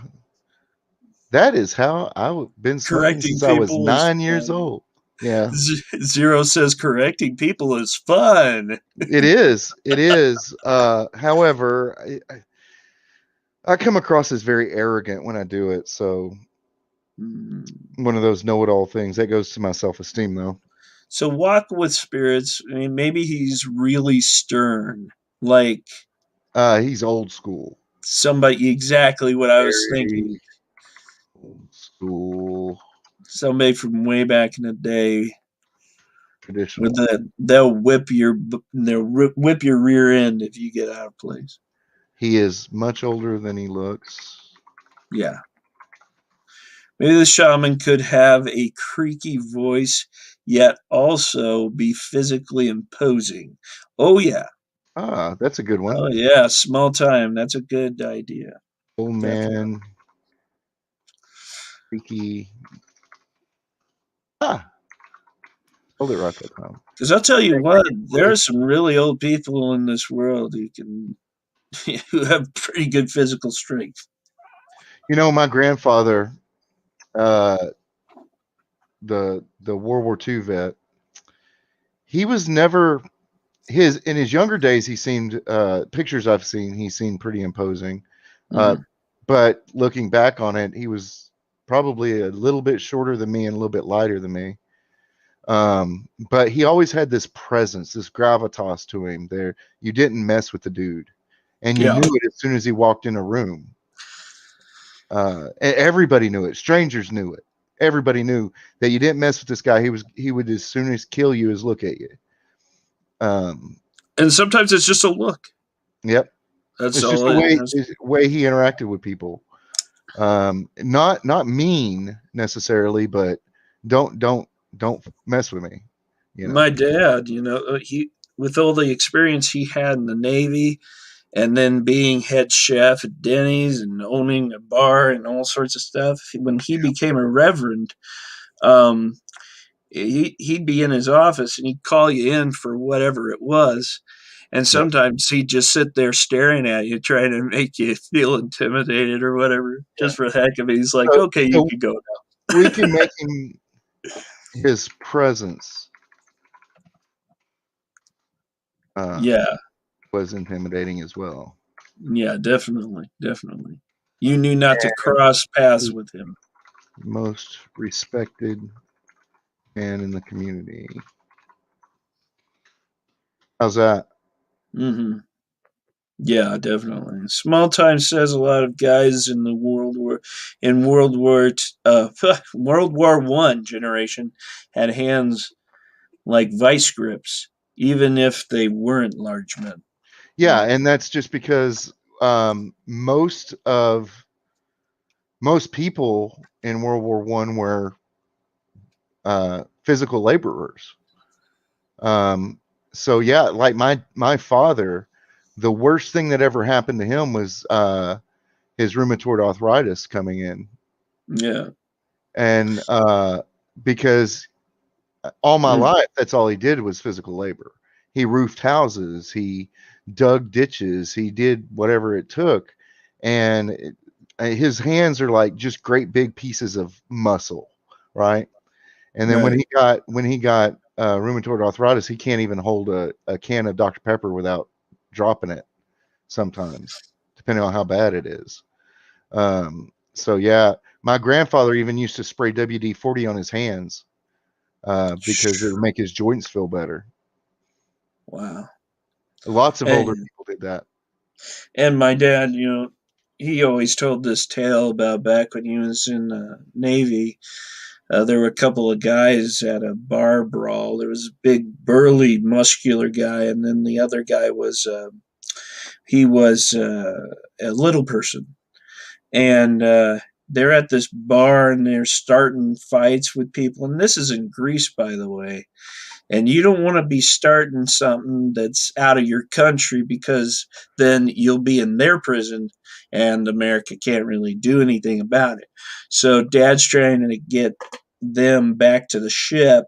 that is how I've been smoking Correcting since I was people is 9 years fun. old. Yeah, Zero says correcting people is fun. it is. It is. However, I come across as very arrogant when I do it. So one of those know-it-all things that goes to my self-esteem, though. So walk with spirits. I mean, maybe he's really stern, like He's old school. somebody. Exactly what I was thinking. Very old school. Somebody from way back in the day, Traditional. with they'll whip your rear end if you get out of place. He is much older than he looks. Yeah. Maybe the shaman could have a creaky voice, yet also be physically imposing. Oh yeah. That's a good one. Oh yeah. Small time. That's a good idea. Old Definitely. man. Freaky. Hold it right that time. Because I'll tell you what, there are some really old people in this world who have pretty good physical strength. You know, my grandfather, the World War II vet, he was never in his younger days. He seemed pictures I've seen. He seemed pretty imposing, but looking back on it, he was probably a little bit shorter than me and a little bit lighter than me. But he always had this presence, this gravitas to him. There, you didn't mess with the dude, and you knew it as soon as he walked in a room. Everybody knew it. Strangers knew it. Everybody knew that you didn't mess with this guy. He would as soon as kill you as look at you. And sometimes it's just a look. Yep. That's it's all. Just the way he interacted with people. Not mean necessarily, but don't mess with me. You know? My dad, he with all the experience he had in the Navy, and then being head chef at Denny's and owning a bar and all sorts of stuff. When he became a reverend, he'd be in his office and he'd call you in for whatever it was. And sometimes he'd just sit there staring at you, trying to make you feel intimidated or whatever, just for the heck of it. He's like, okay, you can go now. We can make him his presence. Was intimidating as well. Yeah, definitely. You knew not to cross paths with him. Most respected man in the community. How's that? Yeah, definitely. Small time says a lot of guys in the World War I generation had hands like vice grips, even if they weren't large men. Yeah, and that's just because most people in World War I were physical laborers. So yeah, like my father, the worst thing that ever happened to him was his rheumatoid arthritis coming in. Yeah. And because all my life, that's all he did was physical labor. He roofed houses, he dug ditches, he did whatever it took. And his hands are like just great big pieces of muscle, right? And then when he got rheumatoid arthritis, he can't even hold a can of Dr. Pepper without dropping it sometimes, depending on how bad it is. So yeah, my grandfather even used to spray WD-40 on his hands because it would make his joints feel better. Wow. Lots of older people did that. And my dad, he always told this tale about back when he was in the Navy. There were a couple of guys at a bar brawl. There was a big, burly, muscular guy, and then the other guy was he was a little person, and they're at this bar and they're starting fights with people. And this is in Greece, by the way. And you don't want to be starting something that's out of your country, because then you'll be in their prison and America can't really do anything about it. So dad's trying to get them back to the ship,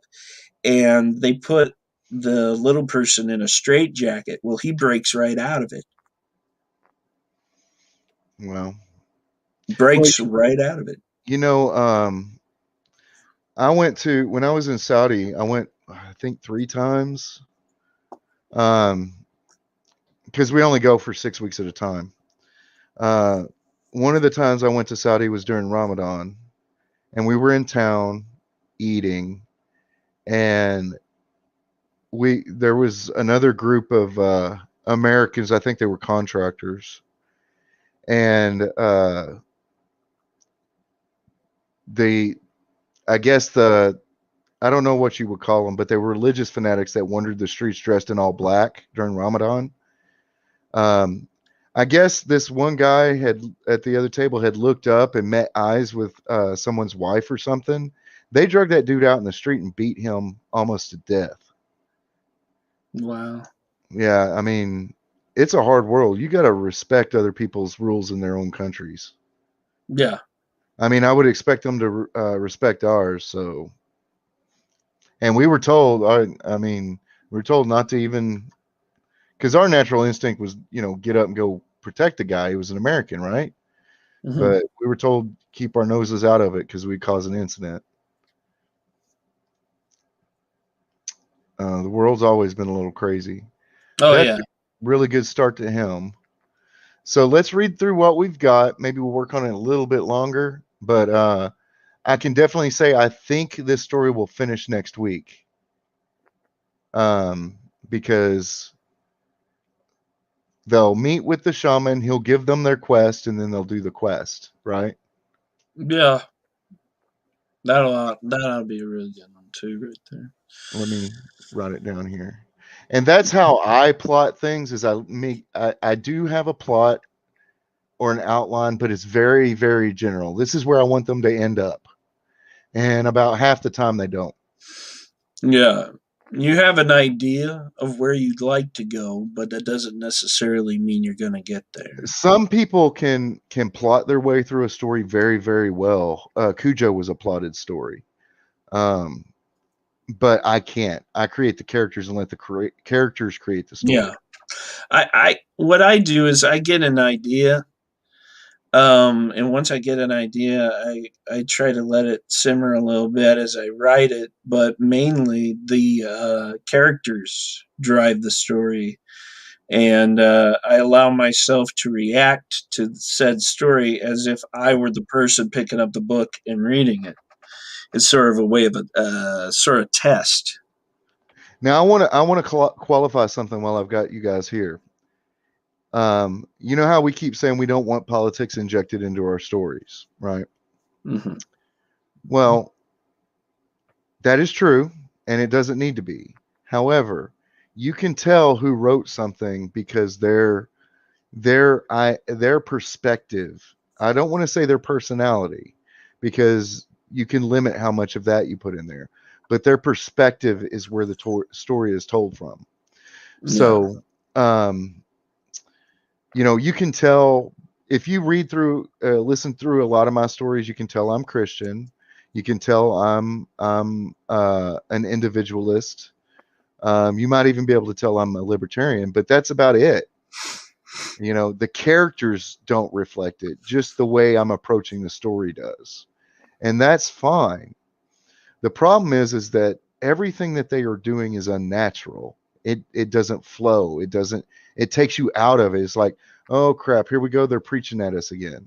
and they put the little person in a straitjacket. Well, he breaks right out of it. Well, Breaks right out of it. you know, I went to, when I was in Saudi, I went, I think 3 times. Because we only go for 6 weeks at a time. One of the times I went to Saudi was during Ramadan, and we were in town eating, and there was another group of Americans. I think they were contractors, and I guess I don't know what you would call them, but they were religious fanatics that wandered the streets dressed in all black during Ramadan. I guess this one guy at the other table had looked up and met eyes with someone's wife or something. They dragged that dude out in the street and beat him almost to death. Wow. Yeah, I mean, it's a hard world. You got to respect other people's rules in their own countries. Yeah. I mean, I would expect them to respect ours. So, and we were told, I mean, we were told not to even, because our natural instinct was, get up and go protect the guy. He was an American, right? Mm-hmm. But we were told keep our noses out of it because we'd cause an incident. The world's always been a little crazy. Oh, That's yeah. a really good start to him. So let's read through what we've got. Maybe we'll work on it a little bit longer, but I can definitely say I think this story will finish next week. Because they'll meet with the shaman, he'll give them their quest, and then they'll do the quest, right? Yeah. That'll be a really good one too, right there. Let me write it down here. And that's how I plot things, is I do have a plot or an outline, but it's very, very general. This is where I want them to end up. And about half the time they don't. Yeah. You have an idea of where you'd like to go, but that doesn't necessarily mean you're going to get there. Some people can plot their way through a story very, very well. Cujo was a plotted story. But I can't. I create the characters and let the characters create the story. Yeah. I what I do is I get an idea. And once I get an idea, I try to let it simmer a little bit as I write it, but mainly the characters drive the story, and I allow myself to react to said story as if I were the person picking up the book and reading it. It's sort of a way of a sort of test. Now I want to qualify something while I've got you guys here. You know how we keep saying we don't want politics injected into our stories, right? Mm-hmm. Well, that is true, and it doesn't need to be. However, you can tell who wrote something because their perspective. I don't want to say their personality, because you can limit how much of that you put in there, but their perspective is where the story is told from. So, you can tell if you read through, listen through a lot of my stories. You can tell I'm Christian. You can tell I'm an individualist. You might even be able to tell I'm a libertarian, but that's about it. The characters don't reflect it, just the way I'm approaching the story does. And that's fine. The problem is that everything that they are doing is unnatural. It doesn't flow. It takes you out of it. It's like, oh crap, here we go. They're preaching at us again.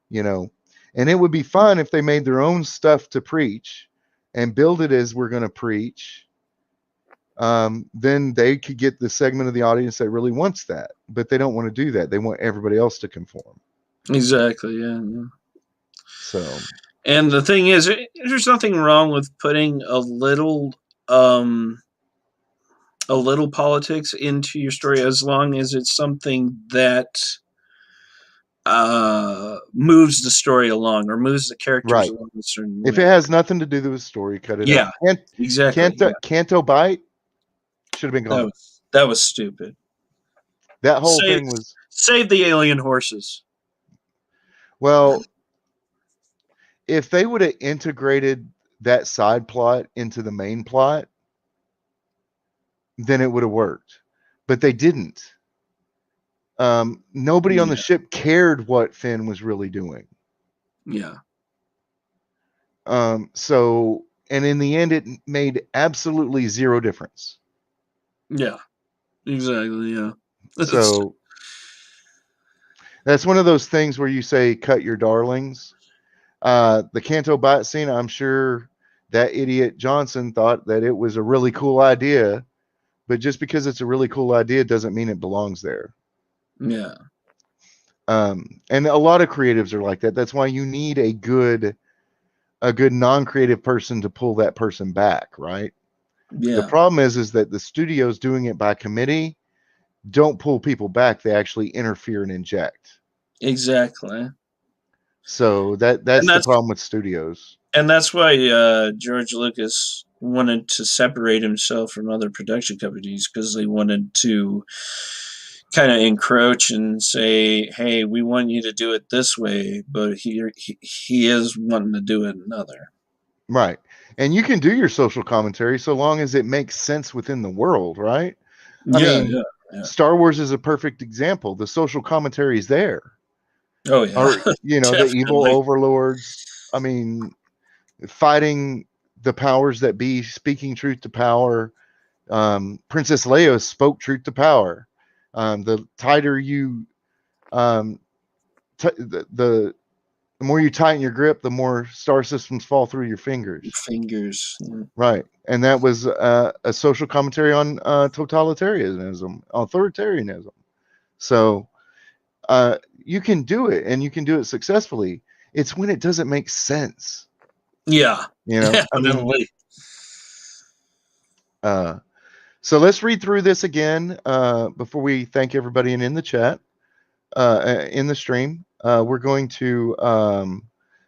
And it would be fine if they made their own stuff to preach and build it as we're going to preach. Then they could get the segment of the audience that really wants that, but they don't want to do that. They want everybody else to conform. Exactly. Yeah. So, And the thing is, there's nothing wrong with putting a little politics into your story, as long as it's something that moves the story along or moves the characters Right. along a certain If way. it has nothing to do with the story, cut it out. Yeah, exactly. Yeah. Canto Bite should have been gone. That was stupid. That whole thing was, Save the alien horses. well, if they would have integrated that side plot into the main plot, then it would have worked. But they didn't. Nobody on the ship cared what Finn was really doing. Yeah. So, and in the end, it made absolutely zero difference. Yeah, exactly. Yeah. So that's one of those things where you say, cut your darlings. The Canto Bite scene, I'm sure that idiot Johnson thought that it was a really cool idea, but just because it's a really cool idea doesn't mean it belongs there. Yeah. And a lot of creatives are like that. That's why you need a good non-creative person to pull that person back, right? Yeah. The problem is that the studios doing it by committee don't pull people back. They actually interfere and inject. Exactly. So that's the problem with studios. And that's why George Lucas wanted to separate himself from other production companies, because they wanted to kind of encroach and say, hey, we want you to do it this way, but he is wanting to do it another. Right. And you can do your social commentary so long as it makes sense within the world, right? I mean, Star Wars is a perfect example. The social commentary is there. Oh, yeah. Or, the evil overlords. I mean, fighting the powers that be, speaking truth to power. Princess Leia spoke truth to power. The tighter you, the more you tighten your grip, the more star systems fall through your fingers. Right. And that was a social commentary on totalitarianism, authoritarianism. So you can do it, and you can do it successfully. It's when it doesn't make sense. Yeah. Definitely. So let's read through this again before we thank everybody in the chat, in the stream. We're going to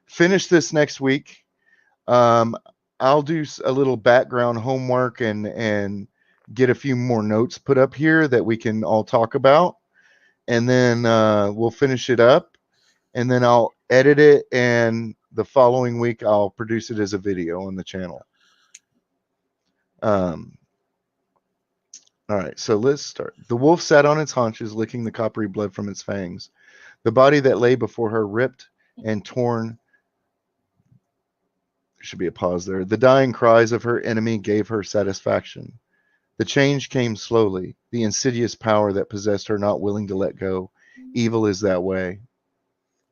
finish this next week. I'll do a little background homework and get a few more notes put up here that we can all talk about. And then we'll finish it up. And then I'll edit it. And the following week, I'll produce it as a video on the channel. All right, so let's start. The wolf sat on its haunches, licking the coppery blood from its fangs. The body that lay before her ripped and torn. There should be a pause there. The dying cries of her enemy gave her satisfaction. The change came slowly, the insidious power that possessed her not willing to let go. Evil is that way.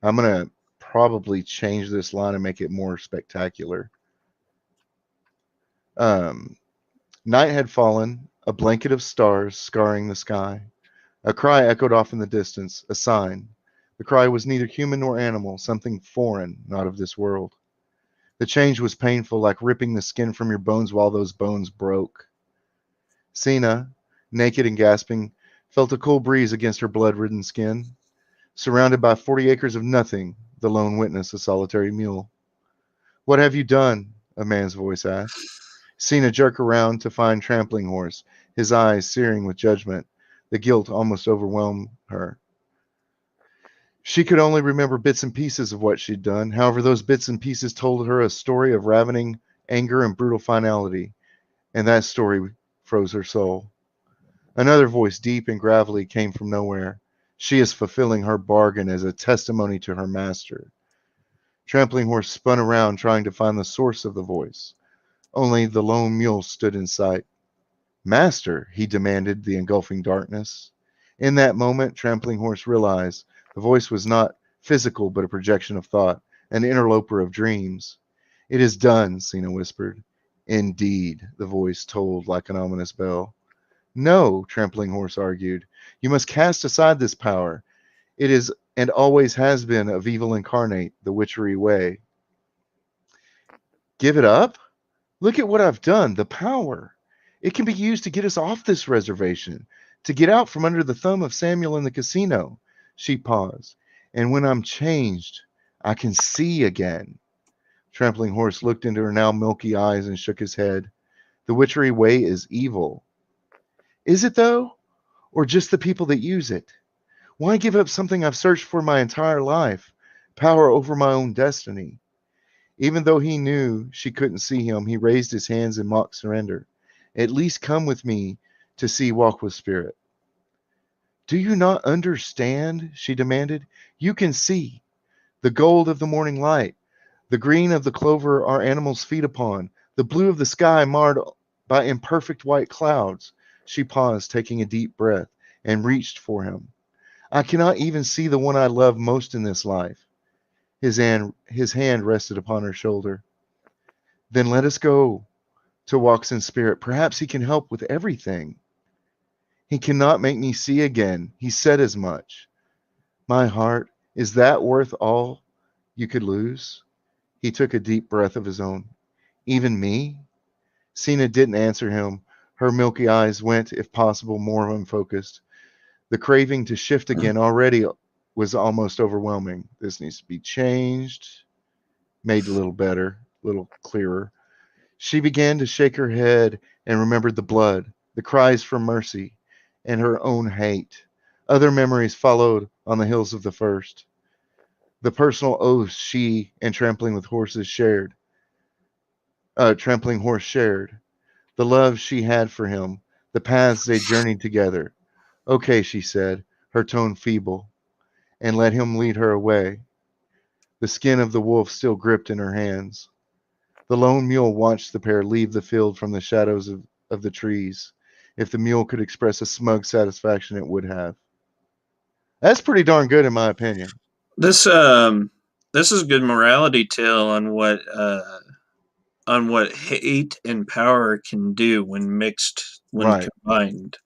I'm going to probably change this line and make it more spectacular. Night had fallen, a blanket of stars scarring the sky. A cry echoed off in the distance, a sign. The cry was neither human nor animal, something foreign, not of this world. The change was painful, like ripping the skin from your bones while those bones broke. Sina, naked and gasping, felt a cool breeze against her blood-ridden skin. Surrounded by 40 acres of nothing, the lone witness, a solitary mule. What have you done? A man's voice asked. Sina jerked around to find Trampling Horse, his eyes searing with judgment. The guilt almost overwhelmed her. She could only remember bits and pieces of what she'd done. However, those bits and pieces told her a story of ravening anger and brutal finality, and that story froze her soul. Another voice, deep and gravelly, came from nowhere. She is fulfilling her bargain as a testimony to her master. Trampling Horse spun around, trying to find the source of the voice. Only the lone mule stood in sight. Master, he demanded the engulfing darkness. In that moment, Trampling Horse realized the voice was not physical, but a projection of thought, an interloper of dreams. It is done, Sina whispered. Indeed, the voice tolled like an ominous bell. No, Trampling Horse argued. You must cast aside this power. It is and always has been of evil incarnate, the witchery way. Give it up? Look at what I've done. The power. It can be used to get us off this reservation, to get out from under the thumb of Samuel in the casino. She paused. And when I'm changed, I can see again. Trampling Horse looked into her now milky eyes and shook his head. The witchery way is evil. Is it, though? Or just the people that use it? Why give up something I've searched for my entire life? Power over my own destiny. Even though he knew she couldn't see him, he raised his hands in mock surrender. At least come with me to see Walk with Spirit. Do you not understand? She demanded. You can see the gold of the morning light, the green of the clover our animals feed upon, the blue of the sky marred by imperfect white clouds. She paused, taking a deep breath, and reached for him. I cannot even see the one I love most in this life. His hand rested upon her shoulder. Then let us go to Walks in Spirit. Perhaps he can help with everything. He cannot make me see again. He said as much. My heart, is that worth all you could lose? He took a deep breath of his own. Even me? Sina didn't answer him. Her milky eyes went, if possible, more unfocused. The craving to shift again already was almost overwhelming. This needs to be changed, made a little better, a little clearer. She began to shake her head and remembered the blood, the cries for mercy, and her own hate. Other memories followed on the heels of the first. The personal oaths she and Trampling Horse shared, the love she had for him, the paths they journeyed together. Okay, she said, her tone feeble, and let him lead her away. The skin of the wolf still gripped in her hands. The lone mule watched the pair leave the field from the shadows of the trees. If the mule could express a smug satisfaction, it would have. That's pretty darn good, in my opinion. This is a good morality tale on what hate and power can do when mixed, when Right. combined.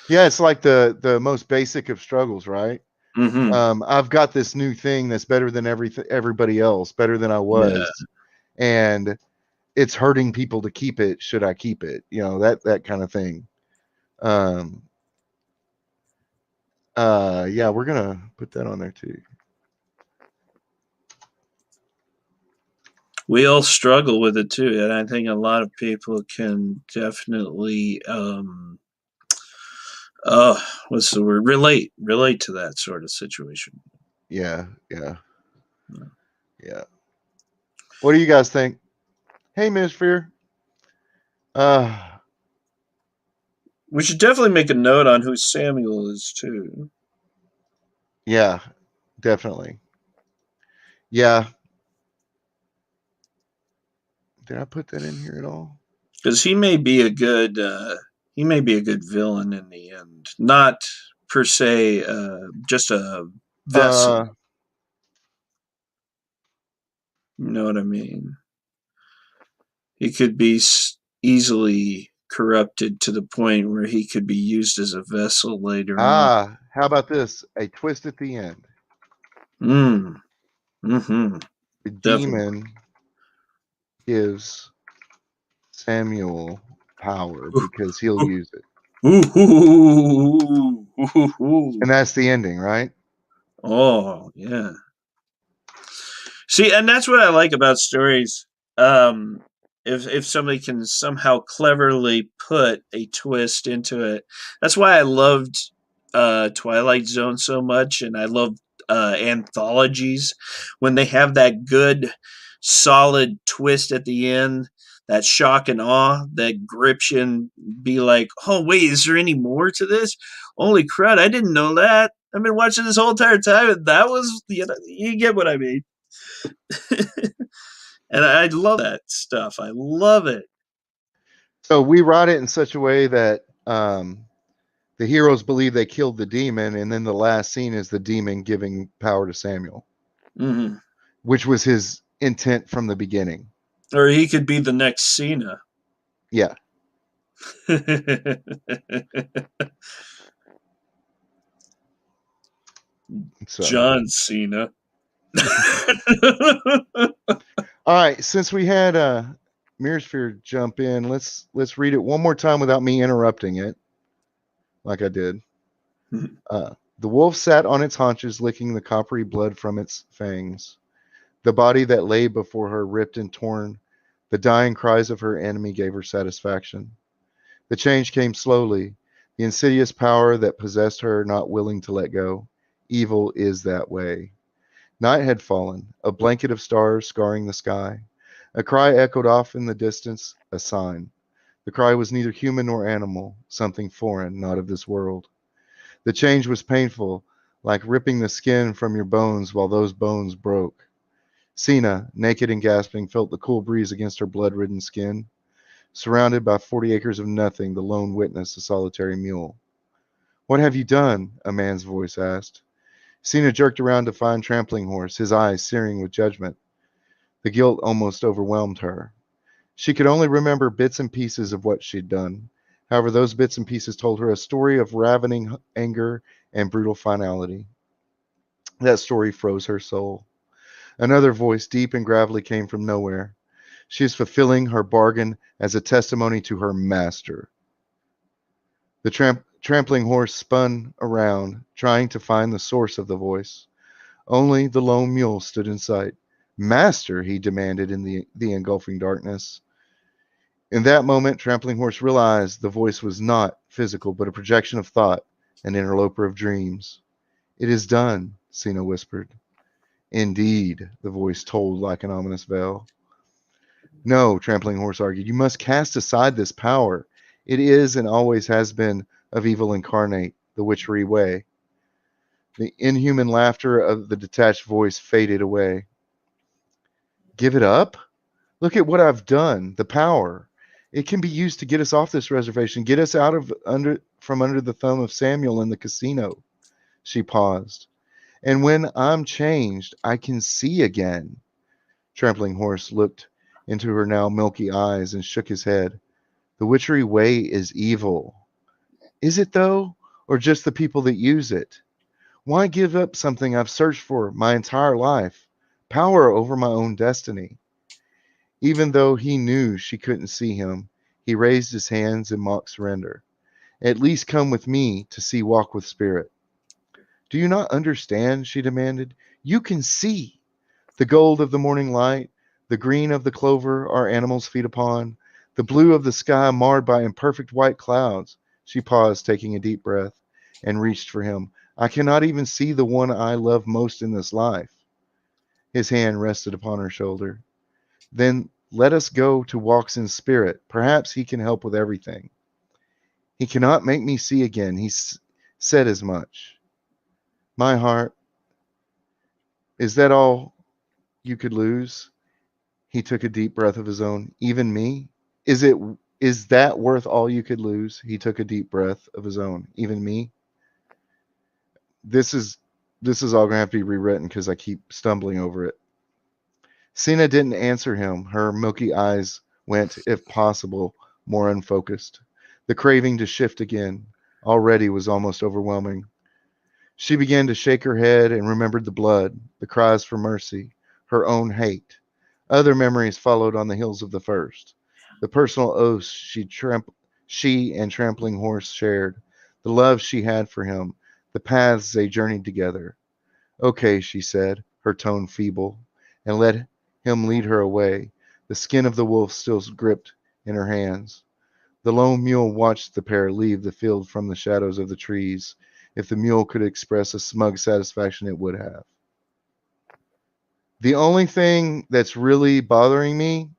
Yeah, it's like the most basic of struggles, right? Mm-hmm. I've got this new thing that's better than everybody else, better than I Yeah. was, and it's hurting people to keep it. Should I keep it? That kind of thing. Um, yeah, we're gonna put that on there too. We all struggle with it too, and I think a lot of people can definitely what's the word, relate to that sort of situation. Yeah, yeah, yeah. What do you guys think? Hey, Miss Fear. Uh, We should definitely make a note on who Samuel is too, yeah, definitely. Yeah. Did I put that in here at all? because he may be a good villain in the end, not per se just a vessel. Uh, You know what I mean? He could be easily corrupted to the point where he could be used as a vessel later on. how about this? A twist at the end. Mm. Mm-hmm. The Definitely. demon gives Samuel power because he'll use it. Ooh, ooh, ooh. And that's the ending, right? Oh, yeah. See, and that's what I like about stories. Um, if somebody can somehow cleverly put a twist into it, that's why I loved Twilight Zone so much, and I love anthologies when they have that good, solid twist at the end, that shock and awe that grips you and be like, "Oh wait, is there any more to this? Holy crud, I didn't know that. I've been watching this whole entire time, and that was you get what I mean." And I love that stuff. I love it. So we write it in such a way that the heroes believe they killed the demon, and then the last scene is the demon giving power to Samuel, Mm-hmm. which was his intent from the beginning. Or he could be the next Cena. Yeah. So John Cena. All right, since we had Mirrorsphere jump in, let's read it one more time without me interrupting it, like I did. The wolf sat on its haunches, licking the coppery blood from its fangs. The body that lay before her ripped and torn. The dying cries of her enemy gave her satisfaction. The change came slowly, the insidious power that possessed her not willing to let go. Evil is that way. Night had fallen, a blanket of stars scarring the sky. A cry echoed off in the distance, a sign. The cry was neither human nor animal, something foreign, not of this world. The change was painful, like ripping the skin from your bones while those bones broke. Sina, naked and gasping, felt the cool breeze against her blood-ridden skin. Surrounded by 40 acres of nothing, the lone witness, a solitary mule. What have you done? A man's voice asked. Sina jerked around to find Trampling Horse, his eyes searing with judgment. The guilt almost overwhelmed her. She could only remember bits and pieces of what she'd done. However, those bits and pieces told her a story of ravening anger and brutal finality. That story froze her soul. Another voice, deep and gravelly, came from nowhere. She is fulfilling her bargain as a testimony to her master. The trampling horse spun around, trying to find the source of the voice. Only the lone mule stood in sight. Master, he demanded in the engulfing darkness. In that moment, Trampling Horse realized the voice was not physical, but a projection of thought, an interloper of dreams. It is done, Sina whispered. Indeed, the voice told like an ominous veil. No, Trampling Horse argued, you must cast aside this power. It is and always has been of evil incarnate, the witchery way. The inhuman laughter of the detached voice faded away. Give it up? Look at what I've done, the power. It can be used to get us off this reservation, get us out of from under the thumb of Samuel in the casino. She paused. And when I'm changed, I can see again. Trampling Horse looked into her now milky eyes and shook his head. The witchery way is evil. Is it though? Or just the people that use it? Why give up something I've searched for my entire life? Power over my own destiny. Even though he knew she couldn't see him, he raised his hands in mock surrender. At least come with me to see Walk with Spirit. Do you not understand? She demanded. You can see. The gold of the morning light, the green of the clover our animals feed upon, the blue of the sky marred by imperfect white clouds. She paused, taking a deep breath, and reached for him. I cannot even see the one I love most in this life. His hand rested upon her shoulder. Then let us go to walks in spirit. Perhaps he can help with everything. He cannot make me see again. He said as much. My heart, is that all you could lose? He took a deep breath of his own. Even me? Is that worth all you could lose? He took a deep breath of his own. Even me? This is all gonna have to be rewritten because I keep stumbling over it. Sina didn't answer him. Her milky eyes went, if possible, more unfocused. The craving to shift again already was almost overwhelming. She began to shake her head and remembered the blood, the cries for mercy, her own hate. Other memories followed on the heels of the first. The personal oaths she and Trampling Horse shared, the love she had for him, the paths they journeyed together. Okay, she said, her tone feeble, and let him lead her away, the skin of the wolf still gripped in her hands. The lone mule watched the pair leave the field from the shadows of the trees. If the mule could express a smug satisfaction, it would have. The only thing that's really bothering me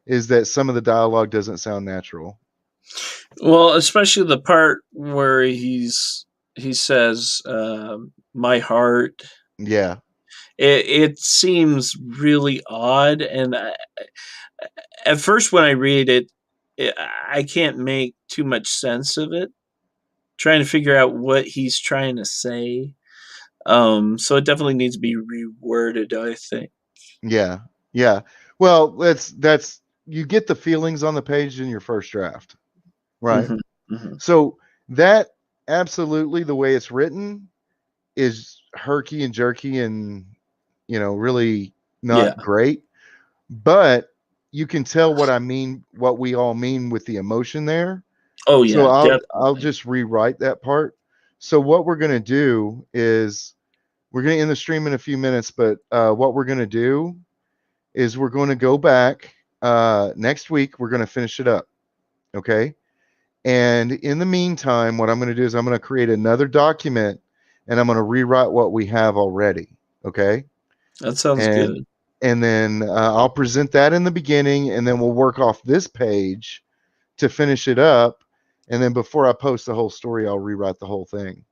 is that some of the dialogue doesn't sound natural. Well, especially the part where he says, "My heart." Yeah, It seems really odd, and at first when I read it, I can't make too much sense of it. Trying to figure out what he's trying to say. So it definitely needs to be reworded, I think. yeah, yeah. Well, that's you get the feelings on the page in your first draft, right? Mhm, mhm. So that absolutely the way it's written is herky and jerky and really Yeah. not great. but you can tell what I mean, what we all mean with the emotion there. Oh So yeah, I'll definitely. just rewrite that part. So what we're gonna do is we're gonna end the stream in a few minutes, but what we're gonna do is we're going to go back next week. We're going to finish it up. Okay. And in the meantime, what I'm going to do is I'm going to create another document and I'm going to rewrite what we have already. Okay. That sounds And good. then I'll present that in the beginning, and then we'll work off this page to finish it up. And then before I post the whole story, I'll rewrite the whole thing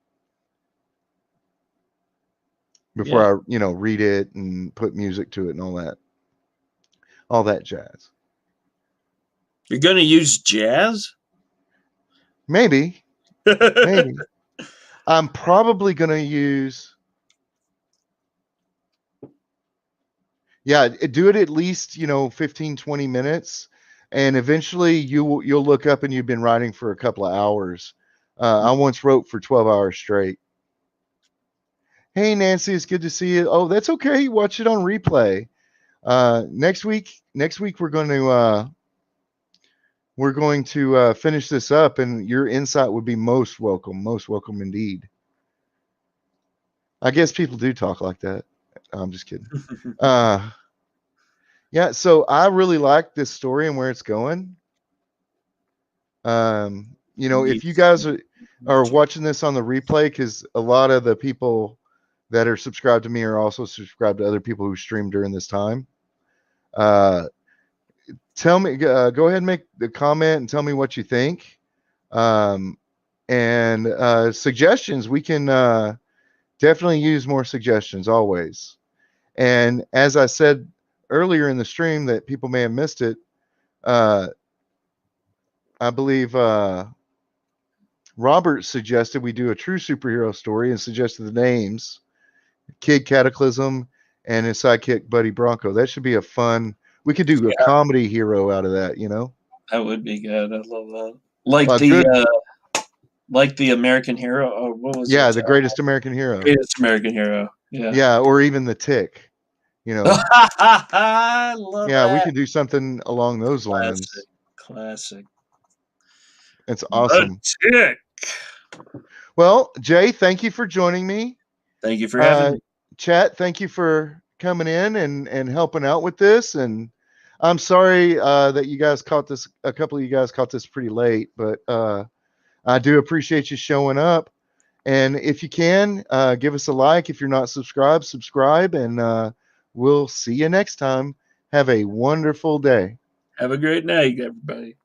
before Yeah. I, read it and put music to it and all that jazz. You're going to use jazz? Maybe. I'm probably going to use, do it at least, 15, 20 minutes. And eventually you'll look up and you've been writing for a couple of hours. I once wrote for 12 hours straight. Hey, Nancie, it's good to see you. Oh, that's okay. Watch it on replay. Next week we're going to finish this up, and your insight would be most welcome indeed. I guess people do talk like that. I'm just kidding. Yeah, so I really like this story and where it's going. If you guys are watching this on the replay, because a lot of the people that are subscribed to me are also subscribed to other people who stream during this time. Tell me, go ahead and make the comment and tell me what you think. And suggestions, we can definitely use more suggestions always. And as I said earlier in the stream that people may have missed it, I believe Robert suggested we do a true superhero story and suggested the names Kid Cataclysm and his sidekick Buddy Bronco. That should be a fun. We could do a comedy hero out of that, That would be good. I love that. Like the American Hero, or what was it? The Greatest American Hero. Greatest American Hero. Yeah. Yeah, or even the Tick. I love that. We can do something along those lines. Classic. It's awesome. The Tick. Well, Jay, thank you for joining me. Thank you for having me. Chat, thank you for coming in and helping out with this. And I'm sorry that you guys a couple of you guys caught this pretty late, but I do appreciate you showing up. And if you can, give us a like. If you're not subscribed, subscribe, and we'll see you next time. Have a wonderful day. Have a great night, everybody.